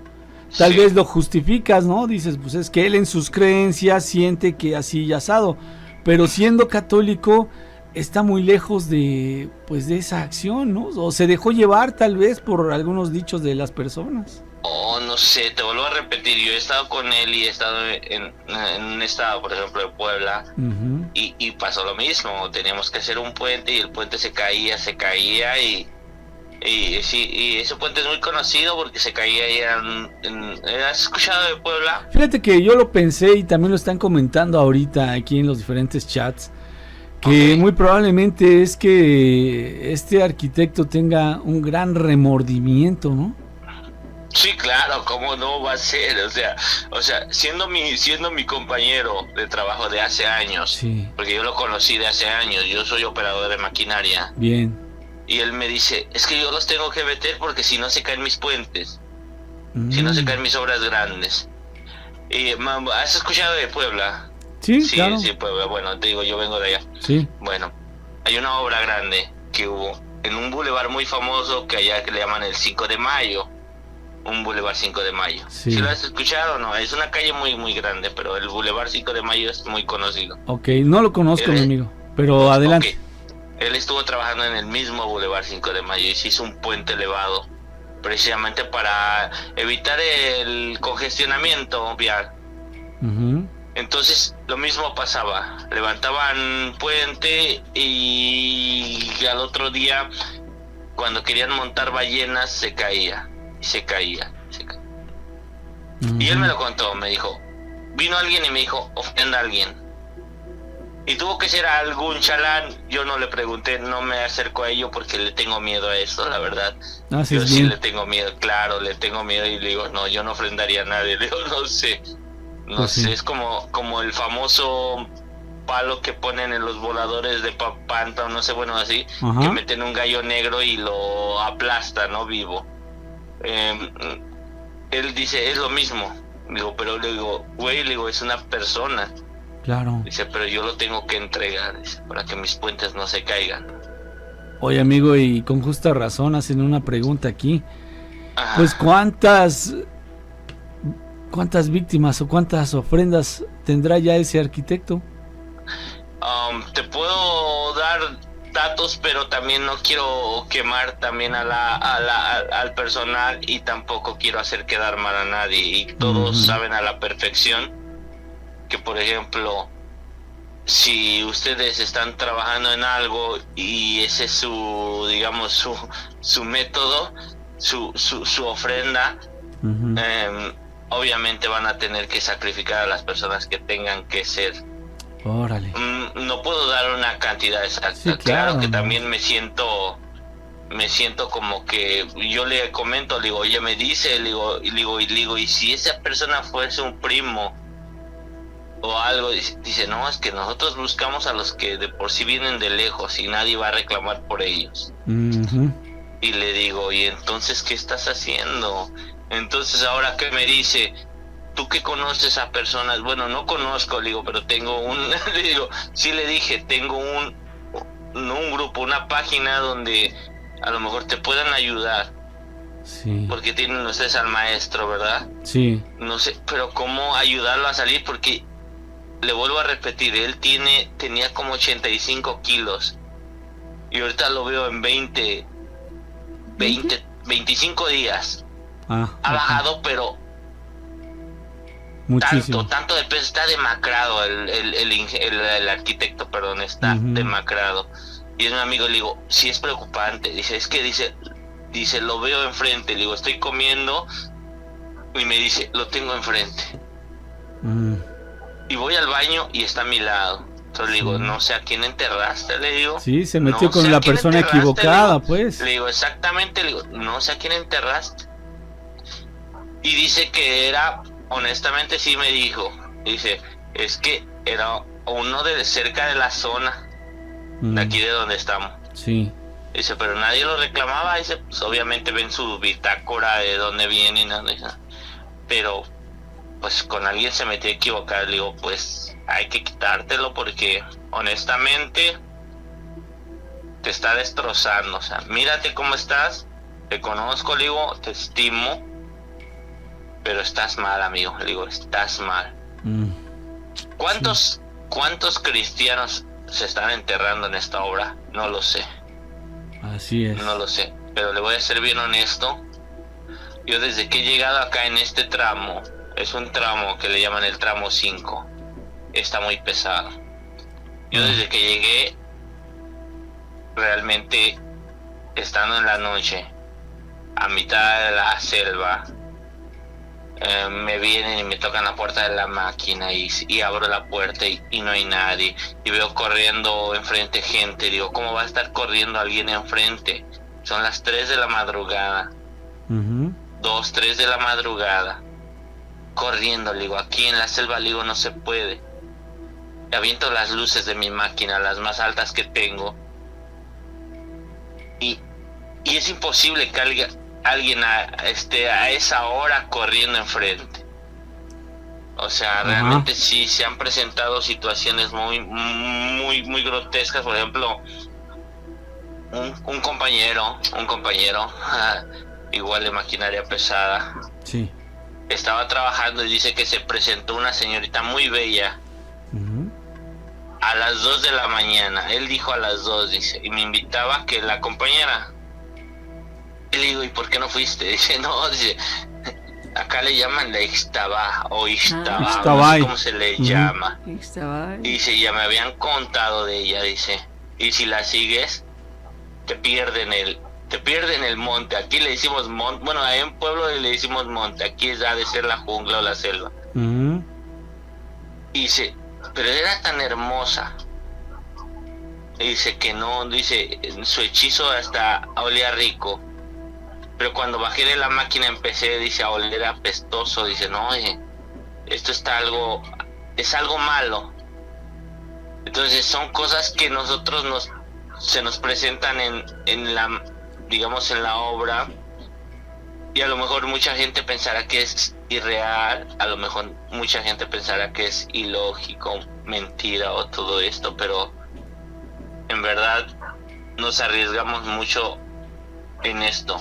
tal vez lo justificas, ¿no? Dices, pues es que él en sus creencias siente que así y asado, pero siendo católico está muy lejos de esa acción, ¿no? O se dejó llevar tal vez por algunos dichos de las personas. No sé, te vuelvo a repetir, yo he estado con él y he estado en un estado, por ejemplo, de Puebla, uh-huh, y pasó lo mismo. Teníamos que hacer un puente y el puente se caía y ese puente es muy conocido porque se caía ahí ¿has escuchado de Puebla? Fíjate que yo lo pensé y también lo están comentando ahorita aquí en los diferentes chats, que muy probablemente es que este arquitecto tenga un gran remordimiento, ¿no? Sí, claro, ¿cómo no va a ser? O sea, siendo mi compañero de trabajo de hace años, sí, porque yo lo conocí de hace años, yo soy operador de maquinaria. Bien. Y él me dice, es que yo los tengo que meter porque si no se caen mis puentes, si no se caen mis obras grandes. Y, ¿has escuchado de Puebla? Sí, claro. Sí, Puebla, bueno, te digo, yo vengo de allá. Sí. Bueno, hay una obra grande que hubo en un bulevar muy famoso que allá que le llaman el 5 de Mayo. Un Boulevard 5 de Mayo. Sí. ¿Sí lo has escuchado o no? Es una calle muy, muy grande, pero el Boulevard 5 de Mayo es muy conocido. Ok, no lo conozco, mi amigo, pero adelante. Okay. Él estuvo trabajando en el mismo Boulevard 5 de Mayo y se hizo un puente elevado, precisamente para evitar el congestionamiento vial. Uh-huh. Entonces, lo mismo pasaba. Levantaban puente y al otro día, cuando querían montar ballenas, se caía. Uh-huh. Y él me lo contó, me dijo, vino alguien y me dijo, ofrenda a alguien. Y tuvo que ser algún chalán. Yo no le pregunté, no me acerco a ello porque le tengo miedo a esto, la verdad. Yo sí le tengo miedo, claro, le tengo miedo y le digo, no, yo no ofrendaría a nadie. Le digo, no sé. No Pues sé, sí. es como el famoso palo que ponen en los voladores de Panta o no sé, bueno, así, Ajá. que meten un gallo negro y lo aplastan, ¿no? Vivo. Él dice, es lo mismo. Digo, pero le digo, güey, le digo, es una persona. Claro. Dice, pero yo lo tengo que entregar, dice, para que mis puentes no se caigan. Oye, amigo, y con justa razón hacen una pregunta aquí. Ajá. Pues ¿cuántas víctimas o cuántas ofrendas tendrá ya ese arquitecto? Te puedo dar datos, pero también no quiero quemar también al personal y tampoco quiero hacer quedar mal a nadie. Y todos saben a la perfección que, por ejemplo, si ustedes están trabajando en algo y ese es su, digamos, su método, su ofrenda, obviamente van a tener que sacrificar a las personas que tengan que ser. Órale. No puedo dar una cantidad exacta. Sí, claro que ¿no? también me siento como que yo le comento, le digo, oye, me dice, le digo, y si esa persona fuese un primo o algo, dice, no, es que nosotros buscamos a los que de por sí vienen de lejos y nadie va a reclamar por ellos. Y le digo, ¿y entonces qué estás haciendo? Entonces ahora que me dice, ¿tú qué conoces a personas? Bueno, no conozco, le digo, pero tengo le digo, sí le dije, tengo un grupo, una página donde a lo mejor te puedan ayudar. Sí. Porque tienen ustedes al maestro, ¿verdad? Sí. No sé, pero cómo ayudarlo a salir, porque le vuelvo a repetir, él tenía como 85 kilos y ahorita lo veo en 25 días. Ha bajado, pero muchísimo. tanto de peso, está demacrado el arquitecto, perdón, está demacrado. Y es mi amigo, le digo, sí es preocupante, dice, lo veo enfrente, le digo, estoy comiendo y me dice, lo tengo enfrente. Y voy al baño y está a mi lado. Entonces le digo, no sé a quién enterraste, le digo. Sí, se metió no con sé la a quién persona enterraste, equivocada, le digo. pues. Le digo, exactamente, le digo, no sé a quién enterraste. Y dice que era, honestamente sí me dijo, dice, es que era uno de cerca de la zona, de aquí de donde estamos. Sí. Dice, pero nadie lo reclamaba, dice, pues obviamente ven su bitácora de dónde viene y nada, pero pues con alguien se metió a equivocar. Le digo, pues hay que quitártelo porque honestamente te está destrozando. O sea, mírate cómo estás, te conozco, le digo, te estimo, pero estás mal, amigo. Le digo, estás mal. ¿Cuántos cristianos se están enterrando en esta obra? No lo sé. Así es. No lo sé, pero le voy a ser bien honesto. Yo desde que he llegado acá en este tramo, es un tramo que le llaman el tramo 5, está muy pesado. Yo desde que llegué, realmente estando en la noche, a mitad de la selva, me vienen y me tocan la puerta de la máquina y abro la puerta y no hay nadie. Y veo corriendo enfrente gente. Digo, ¿cómo va a estar corriendo alguien enfrente? Son las 3 de la madrugada. 2, 3 de la madrugada. Corriendo, le digo, aquí en la selva, le digo, no se puede. Aviento las luces de mi máquina, las más altas que tengo. Y es imposible que alguien esté a esa hora corriendo enfrente. O sea, realmente sí se han presentado situaciones muy grotescas. Por ejemplo, un compañero igual de maquinaria pesada, sí, estaba trabajando y dice que se presentó una señorita muy bella a las 2 de la mañana. Él dijo a las 2, dice, y me invitaba a que la acompañara. Y le digo, ¿y por qué no fuiste? Dice, no, dice, acá le llaman la Ixtabá o Ixtabá, no sé cómo se le llama. Y dice, ya me habían contado de ella, dice, y si la sigues, te pierden el monte. Aquí le decimos monte, bueno, ahí en pueblo le decimos monte, aquí ha de ser la jungla o la selva. Y dice, pero era tan hermosa. Y dice que no, dice, su hechizo hasta olía rico. Pero cuando bajé de la máquina empecé, dice, a oler apestoso. Dice, no, esto es algo malo. Entonces son cosas que nosotros se nos presentan en la, digamos, en la obra, y a lo mejor mucha gente pensará que es irreal, a lo mejor mucha gente pensará que es ilógico, mentira o todo esto, pero en verdad nos arriesgamos mucho en esto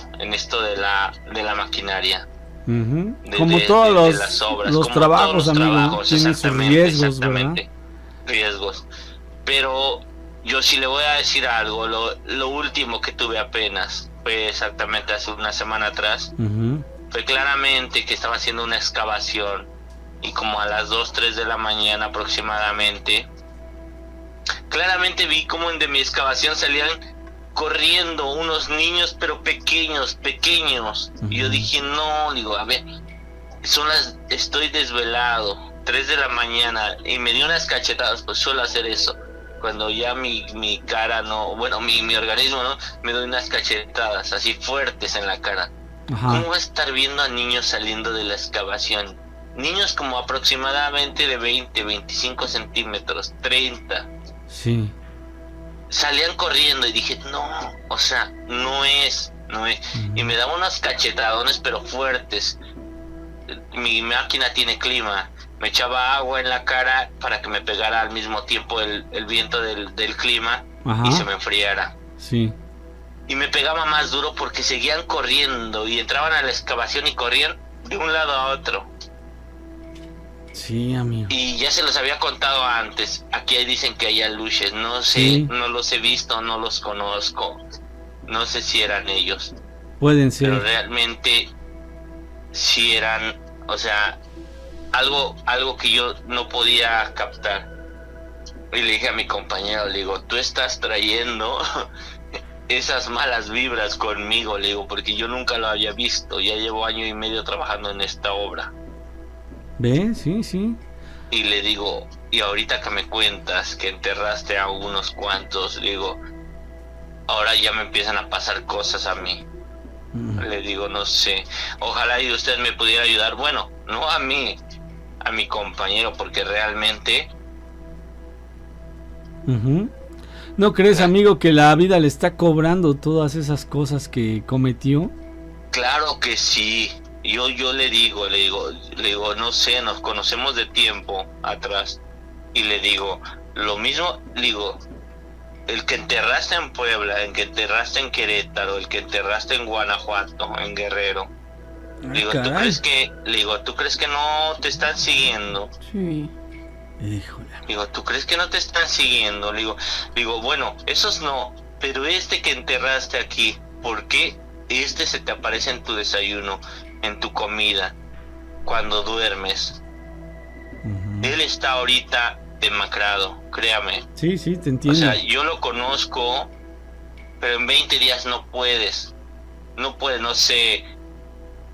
de la maquinaria. Como todos de las obras, los como trabajos, todos los amigo, trabajos, tienen sus riesgos, ¿verdad? Riesgos. Pero yo sí le voy a decir algo, lo último que tuve apenas, fue exactamente hace una semana atrás, fue claramente que estaba haciendo una excavación, y como a las 2, 3 de la mañana aproximadamente, claramente vi como de mi excavación salían corriendo unos niños, pero pequeños, y yo dije, no, digo, a ver, estoy desvelado, 3 de la mañana, y me dio unas cachetadas, pues suelo hacer eso, cuando ya mi cara no, bueno, mi organismo no, me doy unas cachetadas así fuertes en la cara. ¿Cómo va a estar viendo a niños saliendo de la excavación? Niños como aproximadamente de 20, 25 centímetros, 30. Sí. Salían corriendo y dije, no, o sea, no es. Y me daba unos cachetadones, pero fuertes. Mi máquina tiene clima. Me echaba agua en la cara para que me pegara al mismo tiempo el viento del clima. Ajá. Y se me enfriara. Sí. Y me pegaba más duro porque seguían corriendo y entraban a la excavación y corrían de un lado a otro. Sí, amigo. Y ya se los había contado antes. Aquí dicen que hay aluches. No sé, no los he visto, no los conozco. No sé si eran ellos. Pueden ser. Pero realmente sí eran, o sea, algo que yo no podía captar. Y le dije a mi compañero, le digo, tú estás trayendo esas malas vibras conmigo, le digo, porque yo nunca lo había visto. Ya llevo 1 año y medio trabajando en esta obra. ¿Ve? Sí. Y le digo, y ahorita que me cuentas que enterraste a unos cuantos, le digo, ahora ya me empiezan a pasar cosas a mí. Le digo, no sé, ojalá y usted me pudiera ayudar. Bueno, no a mí, a mi compañero, porque realmente... ¿No crees, amigo, que la vida le está cobrando todas esas cosas que cometió? Claro que sí. Yo le digo, no sé, nos conocemos de tiempo atrás, y le digo, lo mismo, digo, el que enterraste en Puebla, el que enterraste en Querétaro, el que enterraste en Guanajuato, en Guerrero, digo, ¿tú crees que no te están siguiendo? Sí. Híjole. Digo, ¿tú crees que no te están siguiendo? Digo, bueno, esos no, pero que enterraste aquí, ¿por qué se te aparece en tu desayuno, en tu comida, cuando duermes? Él está ahorita demacrado, créame. Sí, te entiendo. O sea, yo lo conozco, pero en 20 días no puedes, no sé,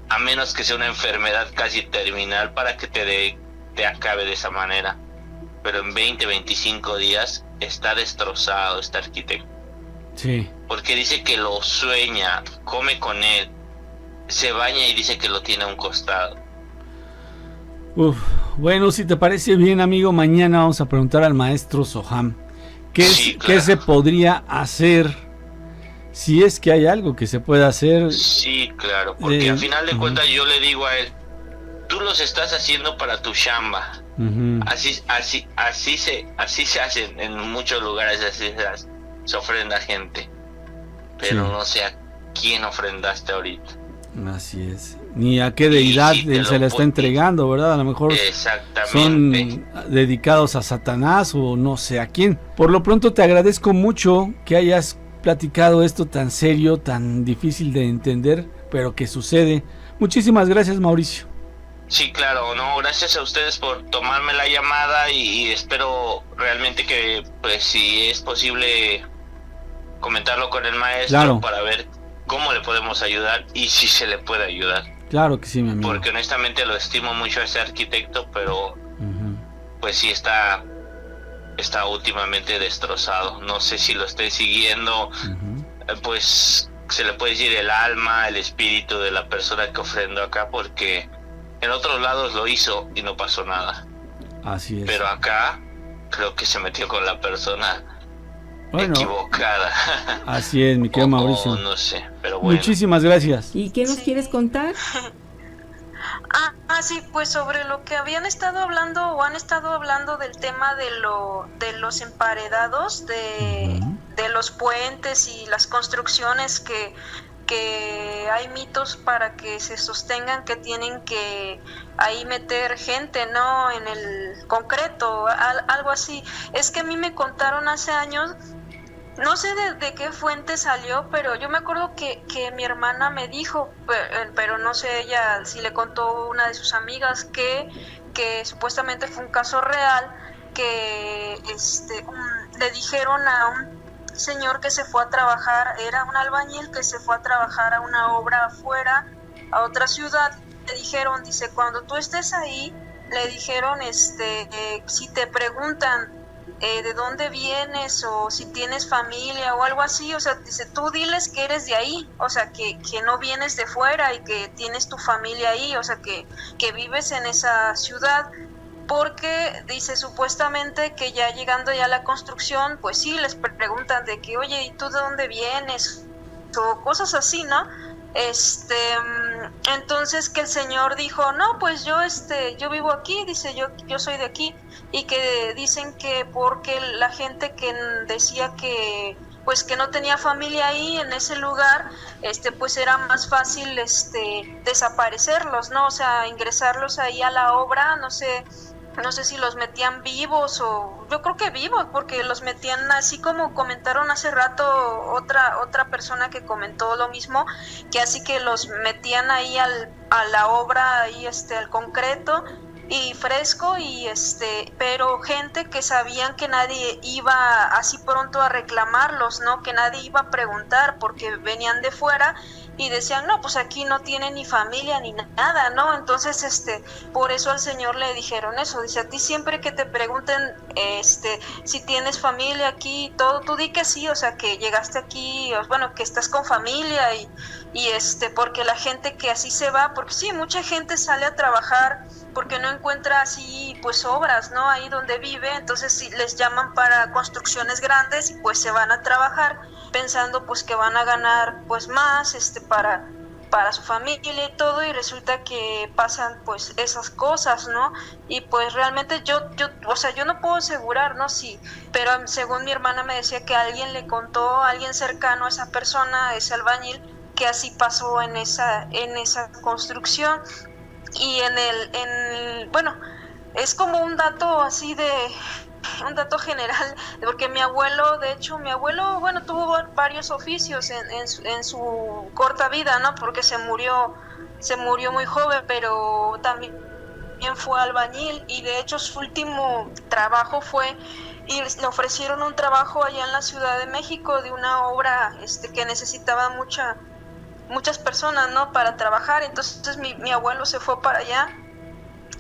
a menos que sea una enfermedad casi terminal para que te acabe de esa manera. Pero en 20, 25 días está destrozado este arquitecto. Sí. Porque dice que lo sueña, come con él, se baña y dice que lo tiene a un costado. Bueno, si te parece bien, amigo, mañana vamos a preguntar al maestro Soham qué se podría hacer, si es que hay algo que se pueda hacer. Sí, claro, porque al final de cuentas yo le digo a él, tú los estás haciendo para tu chamba. Así se hacen en muchos lugares, así se ofrenda gente, pero no sé a quién ofrendaste ahorita. Así es, ni a qué deidad se le está entregando, ¿verdad? A lo mejor son dedicados a Satanás o no sé a quién. Por lo pronto te agradezco mucho que hayas platicado esto tan serio, tan difícil de entender, pero que sucede. Muchísimas gracias, Mauricio. Sí, claro, no, gracias a ustedes por tomarme la llamada y espero realmente que, pues, si es posible comentarlo con el maestro para ver cómo le podemos ayudar y si se le puede ayudar. Claro que sí, mi amigo. Porque honestamente lo estimo mucho a ese arquitecto, pero pues sí está últimamente destrozado. No sé si lo estoy siguiendo, pues se le puede decir el alma, el espíritu de la persona que ofrendó acá, porque En otros lados lo hizo y no pasó nada. Así es. Pero acá creo que se metió con la persona Bueno, equivocada. así es, mi querido Mauricio. No sé, pero bueno. Muchísimas gracias. ¿Y qué nos quieres contar? Sí, pues sobre lo que habían estado hablando o han estado hablando del tema de los emparedados, de los puentes y las construcciones que hay mitos para que se sostengan, que tienen que ahí meter gente, ¿no? En el concreto, algo así. Es que a mí me contaron hace años, no sé de qué fuente salió, pero yo me acuerdo que mi hermana me dijo, pero no sé ella si le contó una de sus amigas que supuestamente fue un caso real, que le dijeron a un señor que se fue a trabajar, era un albañil que se fue a trabajar a una obra afuera, a otra ciudad. Le dijeron, dice, cuando tú estés ahí, le dijeron, si te preguntan de dónde vienes o si tienes familia o algo así, o sea, dice, tú diles que eres de ahí, o sea, que no vienes de fuera y que tienes tu familia ahí, o sea, que vives en esa ciudad. Porque dice supuestamente que ya llegando ya a la construcción, pues sí, les preguntan de que, oye, ¿y tú de dónde vienes? O cosas así, ¿no? Entonces que el señor dijo, no, pues yo vivo aquí, dice, yo soy de aquí, y que dicen que porque la gente que decía que pues que no tenía familia ahí en ese lugar, pues era más fácil desaparecerlos, ¿no? O sea, ingresarlos ahí a la obra, no sé si los metían vivos o yo creo que vivos, porque los metían así como comentaron hace rato otra persona que comentó lo mismo, que así que los metían ahí a la obra, ahí al concreto y fresco, y pero gente que sabían que nadie iba así pronto a reclamarlos, ¿no? Que nadie iba a preguntar porque venían de fuera y decían, no, pues aquí no tiene ni familia ni nada, ¿no? Entonces, por eso al Señor le dijeron eso, dice, a ti siempre que te pregunten, si tienes familia aquí y todo, tú di que sí, o sea, que llegaste aquí, bueno, que estás con familia y porque la gente que así se va, porque sí, mucha gente sale a trabajar porque no encuentra así, pues, obras, ¿no? Ahí donde vive, entonces sí, les llaman para construcciones grandes y pues se van a trabajar pensando pues que van a ganar pues más, para su familia y todo, y resulta que pasan pues esas cosas, ¿no? Y pues realmente yo no puedo asegurar, ¿no? Sí, pero según mi hermana me decía que alguien le contó, alguien cercano a esa persona, a ese albañil, que así pasó en esa construcción. Y bueno, es como un dato así un dato general, porque mi abuelo, bueno, tuvo varios oficios en su corta vida, ¿no? Porque se murió muy joven, pero también fue albañil, y de hecho su último trabajo fue, y le ofrecieron un trabajo allá en la Ciudad de México de una obra que necesitaba muchas personas, ¿no? Para trabajar. Entonces mi abuelo se fue para allá.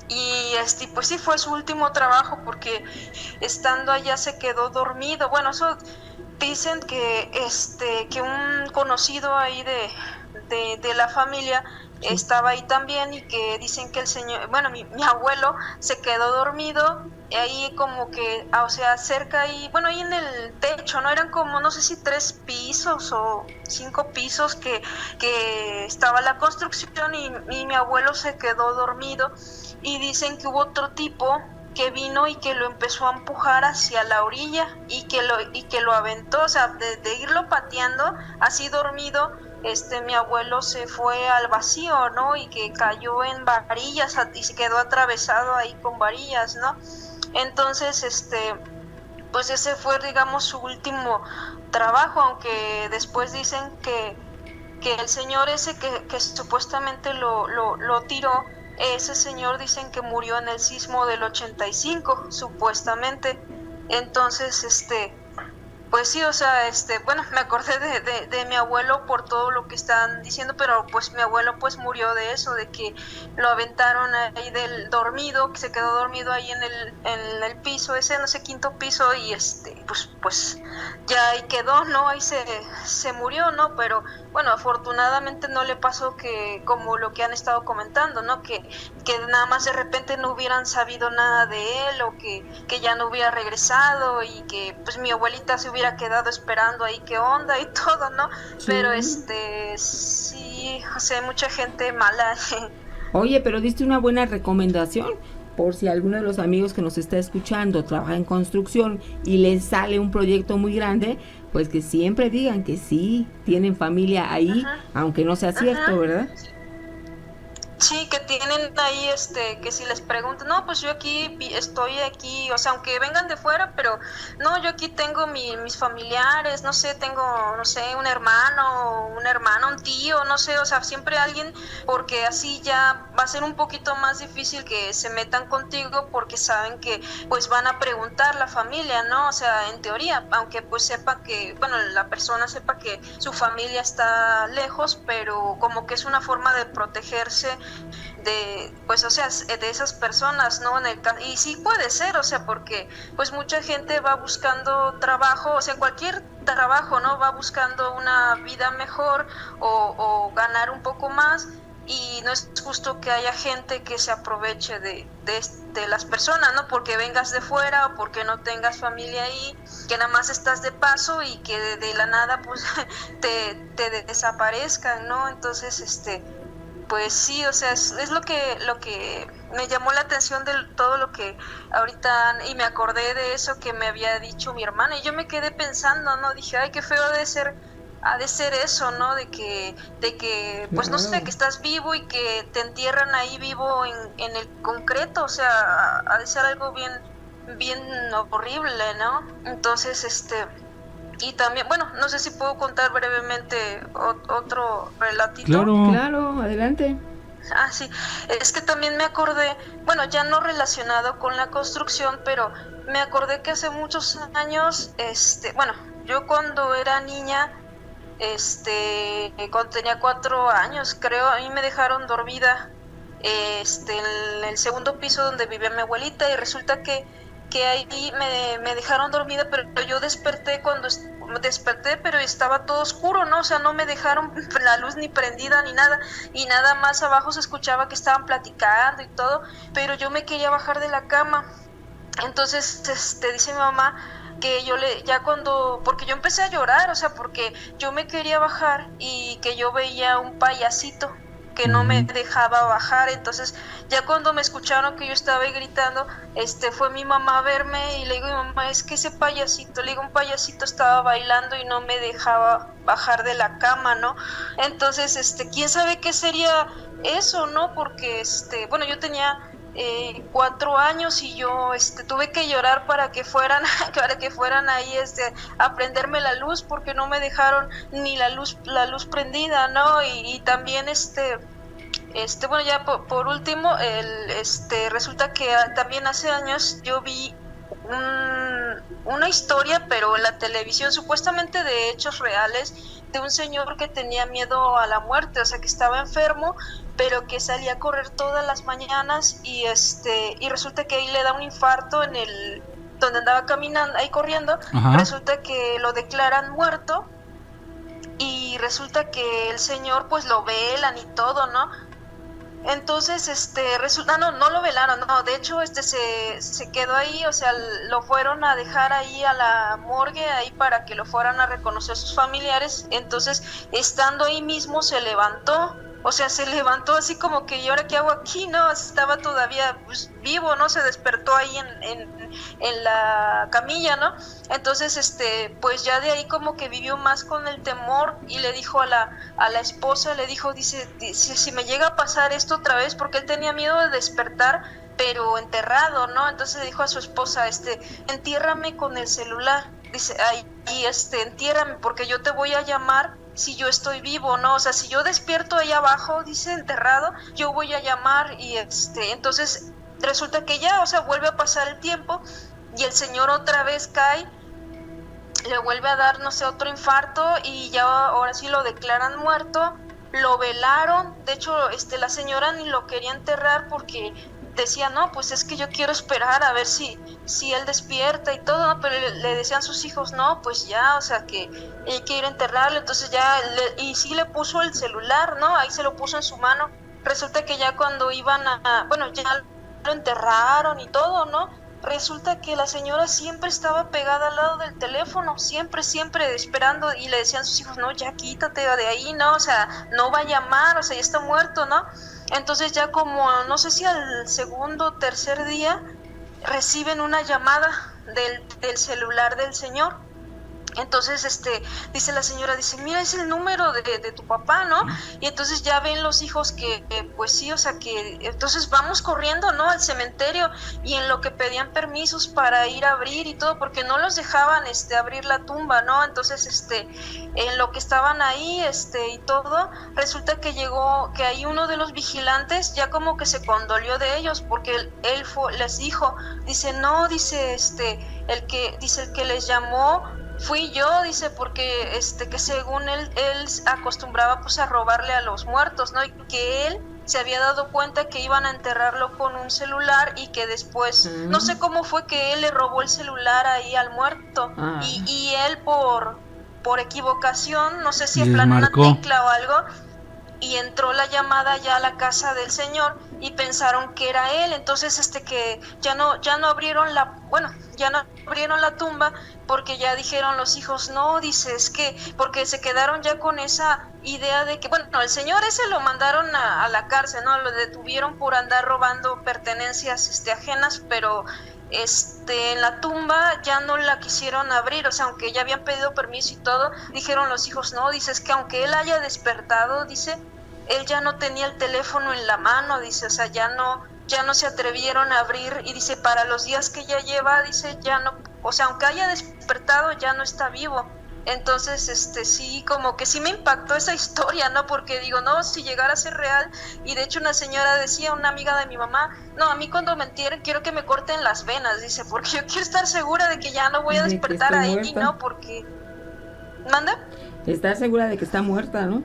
Y pues sí, fue su último trabajo, porque estando allá se quedó dormido. Bueno, eso dicen que un conocido ahí de la familia estaba ahí también, y que dicen que el señor, bueno, mi abuelo se quedó dormido ahí como que, o sea, cerca ahí, bueno, ahí en el techo, ¿no? Eran como, no sé si 3 pisos o 5 pisos que estaba la construcción, y mi abuelo se quedó dormido, y dicen que hubo otro tipo que vino y que lo empezó a empujar hacia la orilla y que lo aventó, o sea, de irlo pateando así dormido. Mi abuelo se fue al vacío, ¿no? Y que cayó en varillas y se quedó atravesado ahí con varillas, ¿no? Entonces, pues ese fue, digamos, su último trabajo, aunque después dicen que el señor ese que supuestamente lo tiró, ese señor dicen que murió en el sismo del 85, supuestamente. Entonces, Pues sí, o sea, bueno, me acordé de mi abuelo por todo lo que están diciendo, pero pues mi abuelo pues murió de eso, de que lo aventaron ahí del dormido, que se quedó dormido ahí en el piso ese, no sé, quinto piso, y pues ya ahí quedó, ¿no? Ahí se murió, ¿no? Pero bueno, afortunadamente no le pasó que como lo que han estado comentando, ¿no? Que nada más de repente no hubieran sabido nada de él, o que ya no hubiera regresado, y que pues mi abuelita se hubiera quedado esperando ahí qué onda y todo, ¿no? Sí. Pero sí, o sea, hay mucha gente mala. Oye, pero diste una buena recomendación, por si alguno de los amigos que nos está escuchando trabaja en construcción y les sale un proyecto muy grande, pues que siempre digan que sí, tienen familia ahí, ajá, aunque no sea cierto, ajá, ¿verdad? Sí, que tienen ahí, que si les preguntan, no, pues yo estoy aquí, o sea, aunque vengan de fuera, pero no, yo aquí tengo mis familiares, no sé, tengo, no sé, un hermano, un tío, no sé, o sea, siempre alguien, porque así ya va a ser un poquito más difícil que se metan contigo, porque saben que pues van a preguntar la familia, ¿no? O sea, en teoría, aunque pues sepa que, bueno, la persona sepa que su familia está lejos, pero como que es una forma de protegerse de, pues, o sea, de esas personas, ¿no? Y sí puede ser, o sea, porque pues mucha gente va buscando trabajo, o sea, cualquier trabajo, ¿no? Va buscando una vida mejor o ganar un poco más, y no es justo que haya gente que se aproveche de las personas, ¿no? Porque vengas de fuera o porque no tengas familia ahí, que nada más estás de paso y que de la nada pues te desaparezcan, ¿no? Entonces, pues sí, o sea, es lo que me llamó la atención de todo lo que ahorita, y me acordé de eso que me había dicho mi hermana, y yo me quedé pensando, ¿no? Dije, ay, qué feo ha de ser eso, ¿no? De que pues no sé, que estás vivo y que te entierran ahí vivo en el concreto, o sea, ha de ser algo bien horrible, ¿no? Entonces, y también, bueno, no sé si puedo contar brevemente otro relatito. Claro, adelante. Ah, sí, es que también me acordé, bueno, ya no relacionado con la construcción, pero me acordé que hace muchos años, bueno, yo cuando era niña, cuando tenía 4 años, creo, a mí me dejaron dormida, en el segundo piso donde vivía mi abuelita, y resulta que ahí me dejaron dormida, pero yo desperté pero estaba todo oscuro, ¿no? O sea, no me dejaron la luz ni prendida ni nada, y nada más abajo se escuchaba que estaban platicando y todo, pero yo me quería bajar de la cama. Entonces, dice mi mamá que porque yo empecé a llorar, o sea, porque yo me quería bajar y que yo veía un payasito que no me dejaba bajar. Entonces ya cuando me escucharon que yo estaba ahí gritando, fue mi mamá a verme, y le digo, mamá, es que ese payasito, le digo, un payasito estaba bailando y no me dejaba bajar de la cama, ¿no? Entonces, quién sabe qué sería eso, ¿no? Porque, bueno, yo tenía 4 años y yo tuve que llorar para que fueran ahí a prenderme la luz, porque no me dejaron ni la luz prendida, ¿no? Y también bueno, ya por último, resulta que también hace años yo vi una historia, pero en la televisión, supuestamente de hechos reales, de un señor que tenía miedo a la muerte, o sea, que estaba enfermo, pero que salía a correr todas las mañanas, y resulta que ahí le da un infarto donde andaba caminando, ahí corriendo. Ajá. Resulta que lo declaran muerto, y resulta que el señor pues lo velan y todo, ¿no? Entonces, resulta, no lo velaron, no, de hecho, se quedó ahí, o sea, lo fueron a dejar ahí a la morgue, ahí para que lo fueran a reconocer sus familiares. Entonces, estando ahí mismo, se levantó, o sea, se levantó así como que, ¿y ahora qué hago aquí? No, estaba todavía pues vivo, ¿no? Se despertó ahí en la camilla, ¿no? Entonces, pues ya de ahí como que vivió más con el temor, y le dijo a la esposa, le dijo, dice, si me llega a pasar esto otra vez, porque él tenía miedo de despertar, pero enterrado, ¿no? Entonces le dijo a su esposa, entiérrame con el celular, dice, ahí, entiérrame, porque yo te voy a llamar si yo estoy vivo, ¿no? O sea, si yo despierto ahí abajo, dice, enterrado, yo voy a llamar. Y entonces resulta que ya, o sea, vuelve a pasar el tiempo, y el señor otra vez cae le vuelve a dar, no sé, otro infarto y ya ahora sí lo declaran muerto. Lo velaron, de hecho la señora ni lo quería enterrar porque decía, no, pues es que yo quiero esperar a ver si él despierta y todo, ¿no? Pero le decían sus hijos, no, pues ya, o sea, que hay que ir a enterrarlo. Entonces ya, y sí le puso el celular, ¿no? Ahí se lo puso en su mano. Resulta que ya cuando iban bueno, ya lo enterraron y todo, ¿no? Resulta que la señora siempre estaba pegada al lado del teléfono, siempre esperando, y le decían sus hijos, no, ya quítate de ahí, ¿no? O sea, no va a llamar, o sea, ya está muerto, ¿no? Entonces ya como, no sé si al segundo o tercer día, reciben una llamada del celular del señor. Entonces, dice la señora, dice, mira, es el número de tu papá, ¿no? Y entonces ya ven los hijos que pues sí, o sea, que entonces vamos corriendo, ¿no? Al cementerio, y en lo que pedían permisos para ir a abrir y todo, porque no los dejaban, abrir la tumba, ¿no? Entonces, en lo que estaban ahí, y todo, resulta que llegó, que ahí uno de los vigilantes ya como que se condolió de ellos, porque él les dijo, dice, no, dice, el que les llamó fui yo, dice, porque que según él acostumbraba pues a robarle a los muertos, ¿no? Y que él se había dado cuenta que iban a enterrarlo con un celular y que después, no sé cómo fue que él le robó el celular ahí al muerto, y él por equivocación, no sé si en plan una tecla o algo, y entró la llamada ya a la casa del señor y pensaron que era él. Entonces que ya no abrieron la tumba, porque ya dijeron los hijos, no, dice, es que porque se quedaron ya con esa idea de que, bueno, el señor ese lo mandaron a la cárcel, ¿no? Lo detuvieron por andar robando pertenencias ajenas, pero en la tumba ya no la quisieron abrir, o sea, aunque ya habían pedido permiso y todo, dijeron los hijos, no, dice, es que aunque él haya despertado, dice, él ya no tenía el teléfono en la mano, dice, o sea, ya no se atrevieron a abrir, y dice, para los días que ya lleva, dice, ya no, o sea, aunque haya despertado, ya no está vivo. Entonces, sí, como que sí me impactó esa historia, ¿no? Porque digo, no, si llegara a ser real, y de hecho una señora decía, una amiga de mi mamá, no, a mí cuando me entierren quiero que me corten las venas, dice, porque yo quiero estar segura de que ya no voy a despertar ahí, muerta. ¿No? Porque... ¿Manda? Está segura de que está muerta, ¿no?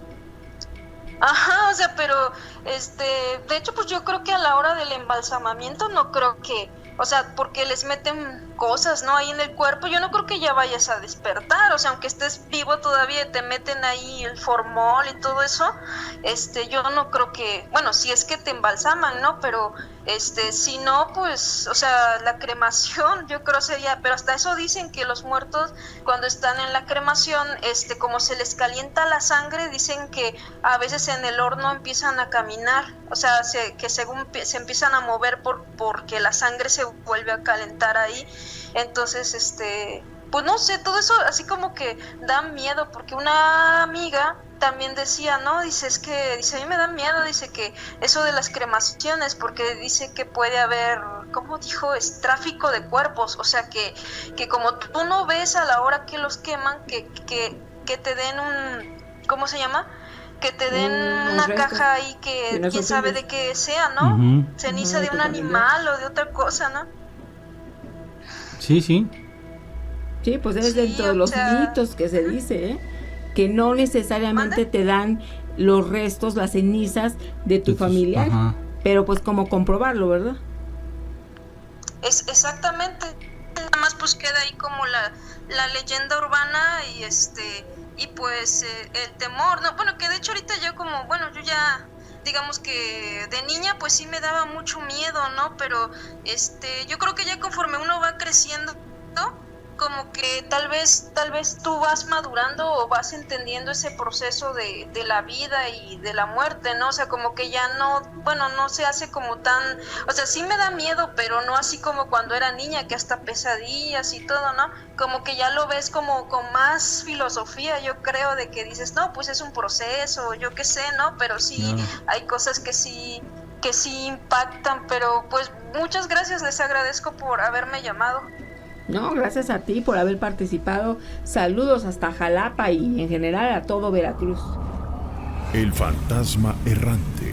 Ajá, o sea, pero, de hecho, pues yo creo que a la hora del embalsamamiento no creo que, o sea, porque les meten cosas, ¿no? Ahí en el cuerpo, yo no creo que ya vayas a despertar, o sea, aunque estés vivo todavía te meten ahí el formol y todo eso, yo no creo que, bueno, si es que te embalsaman, ¿no? Pero, si no, pues, o sea, la cremación yo creo sería, pero hasta eso dicen que los muertos cuando están en la cremación, como se les calienta la sangre, dicen que a veces en el horno empiezan a caminar, o sea, que según se empiezan a mover porque la sangre se vuelve a calentar ahí. Entonces, pues no sé, todo eso así como que da miedo, porque una amiga también decía, no, dice, es que, dice, a mí me da miedo, dice, que eso de las cremaciones, porque dice que puede haber, ¿cómo dijo? Es tráfico de cuerpos, o sea, que como tú no ves a la hora que los queman, que te den un, ¿cómo se llama? Que te den una caja ahí que quién sabe de qué sea, ¿no? Ceniza de un animal o de otra cosa, ¿no? Sí. Sí, pues es dentro de los mitos que se dice, que no necesariamente te dan los restos, las cenizas de tu familiar, pero pues como comprobarlo, ¿verdad? Exactamente, nada más pues queda ahí como la leyenda urbana y pues el temor, ¿no? Bueno, que de hecho ahorita yo como, bueno, yo ya digamos que de niña pues sí me daba mucho miedo, ¿no? Pero yo creo que ya conforme uno va creciendo, ¿no? Como que tal vez tú vas madurando o vas entendiendo ese proceso de la vida y de la muerte, ¿no? O sea, como que ya no se hace como tan, o sea, sí me da miedo, pero no así como cuando era niña, que hasta pesadillas y todo, ¿no? Como que ya lo ves como con más filosofía, yo creo, de que dices, no, pues es un proceso, yo qué sé, ¿no? Pero sí, hay cosas que sí impactan, pero pues muchas gracias, les agradezco por haberme llamado. No, gracias a ti por haber participado. Saludos hasta Jalapa y en general a todo Veracruz. El fantasma errante.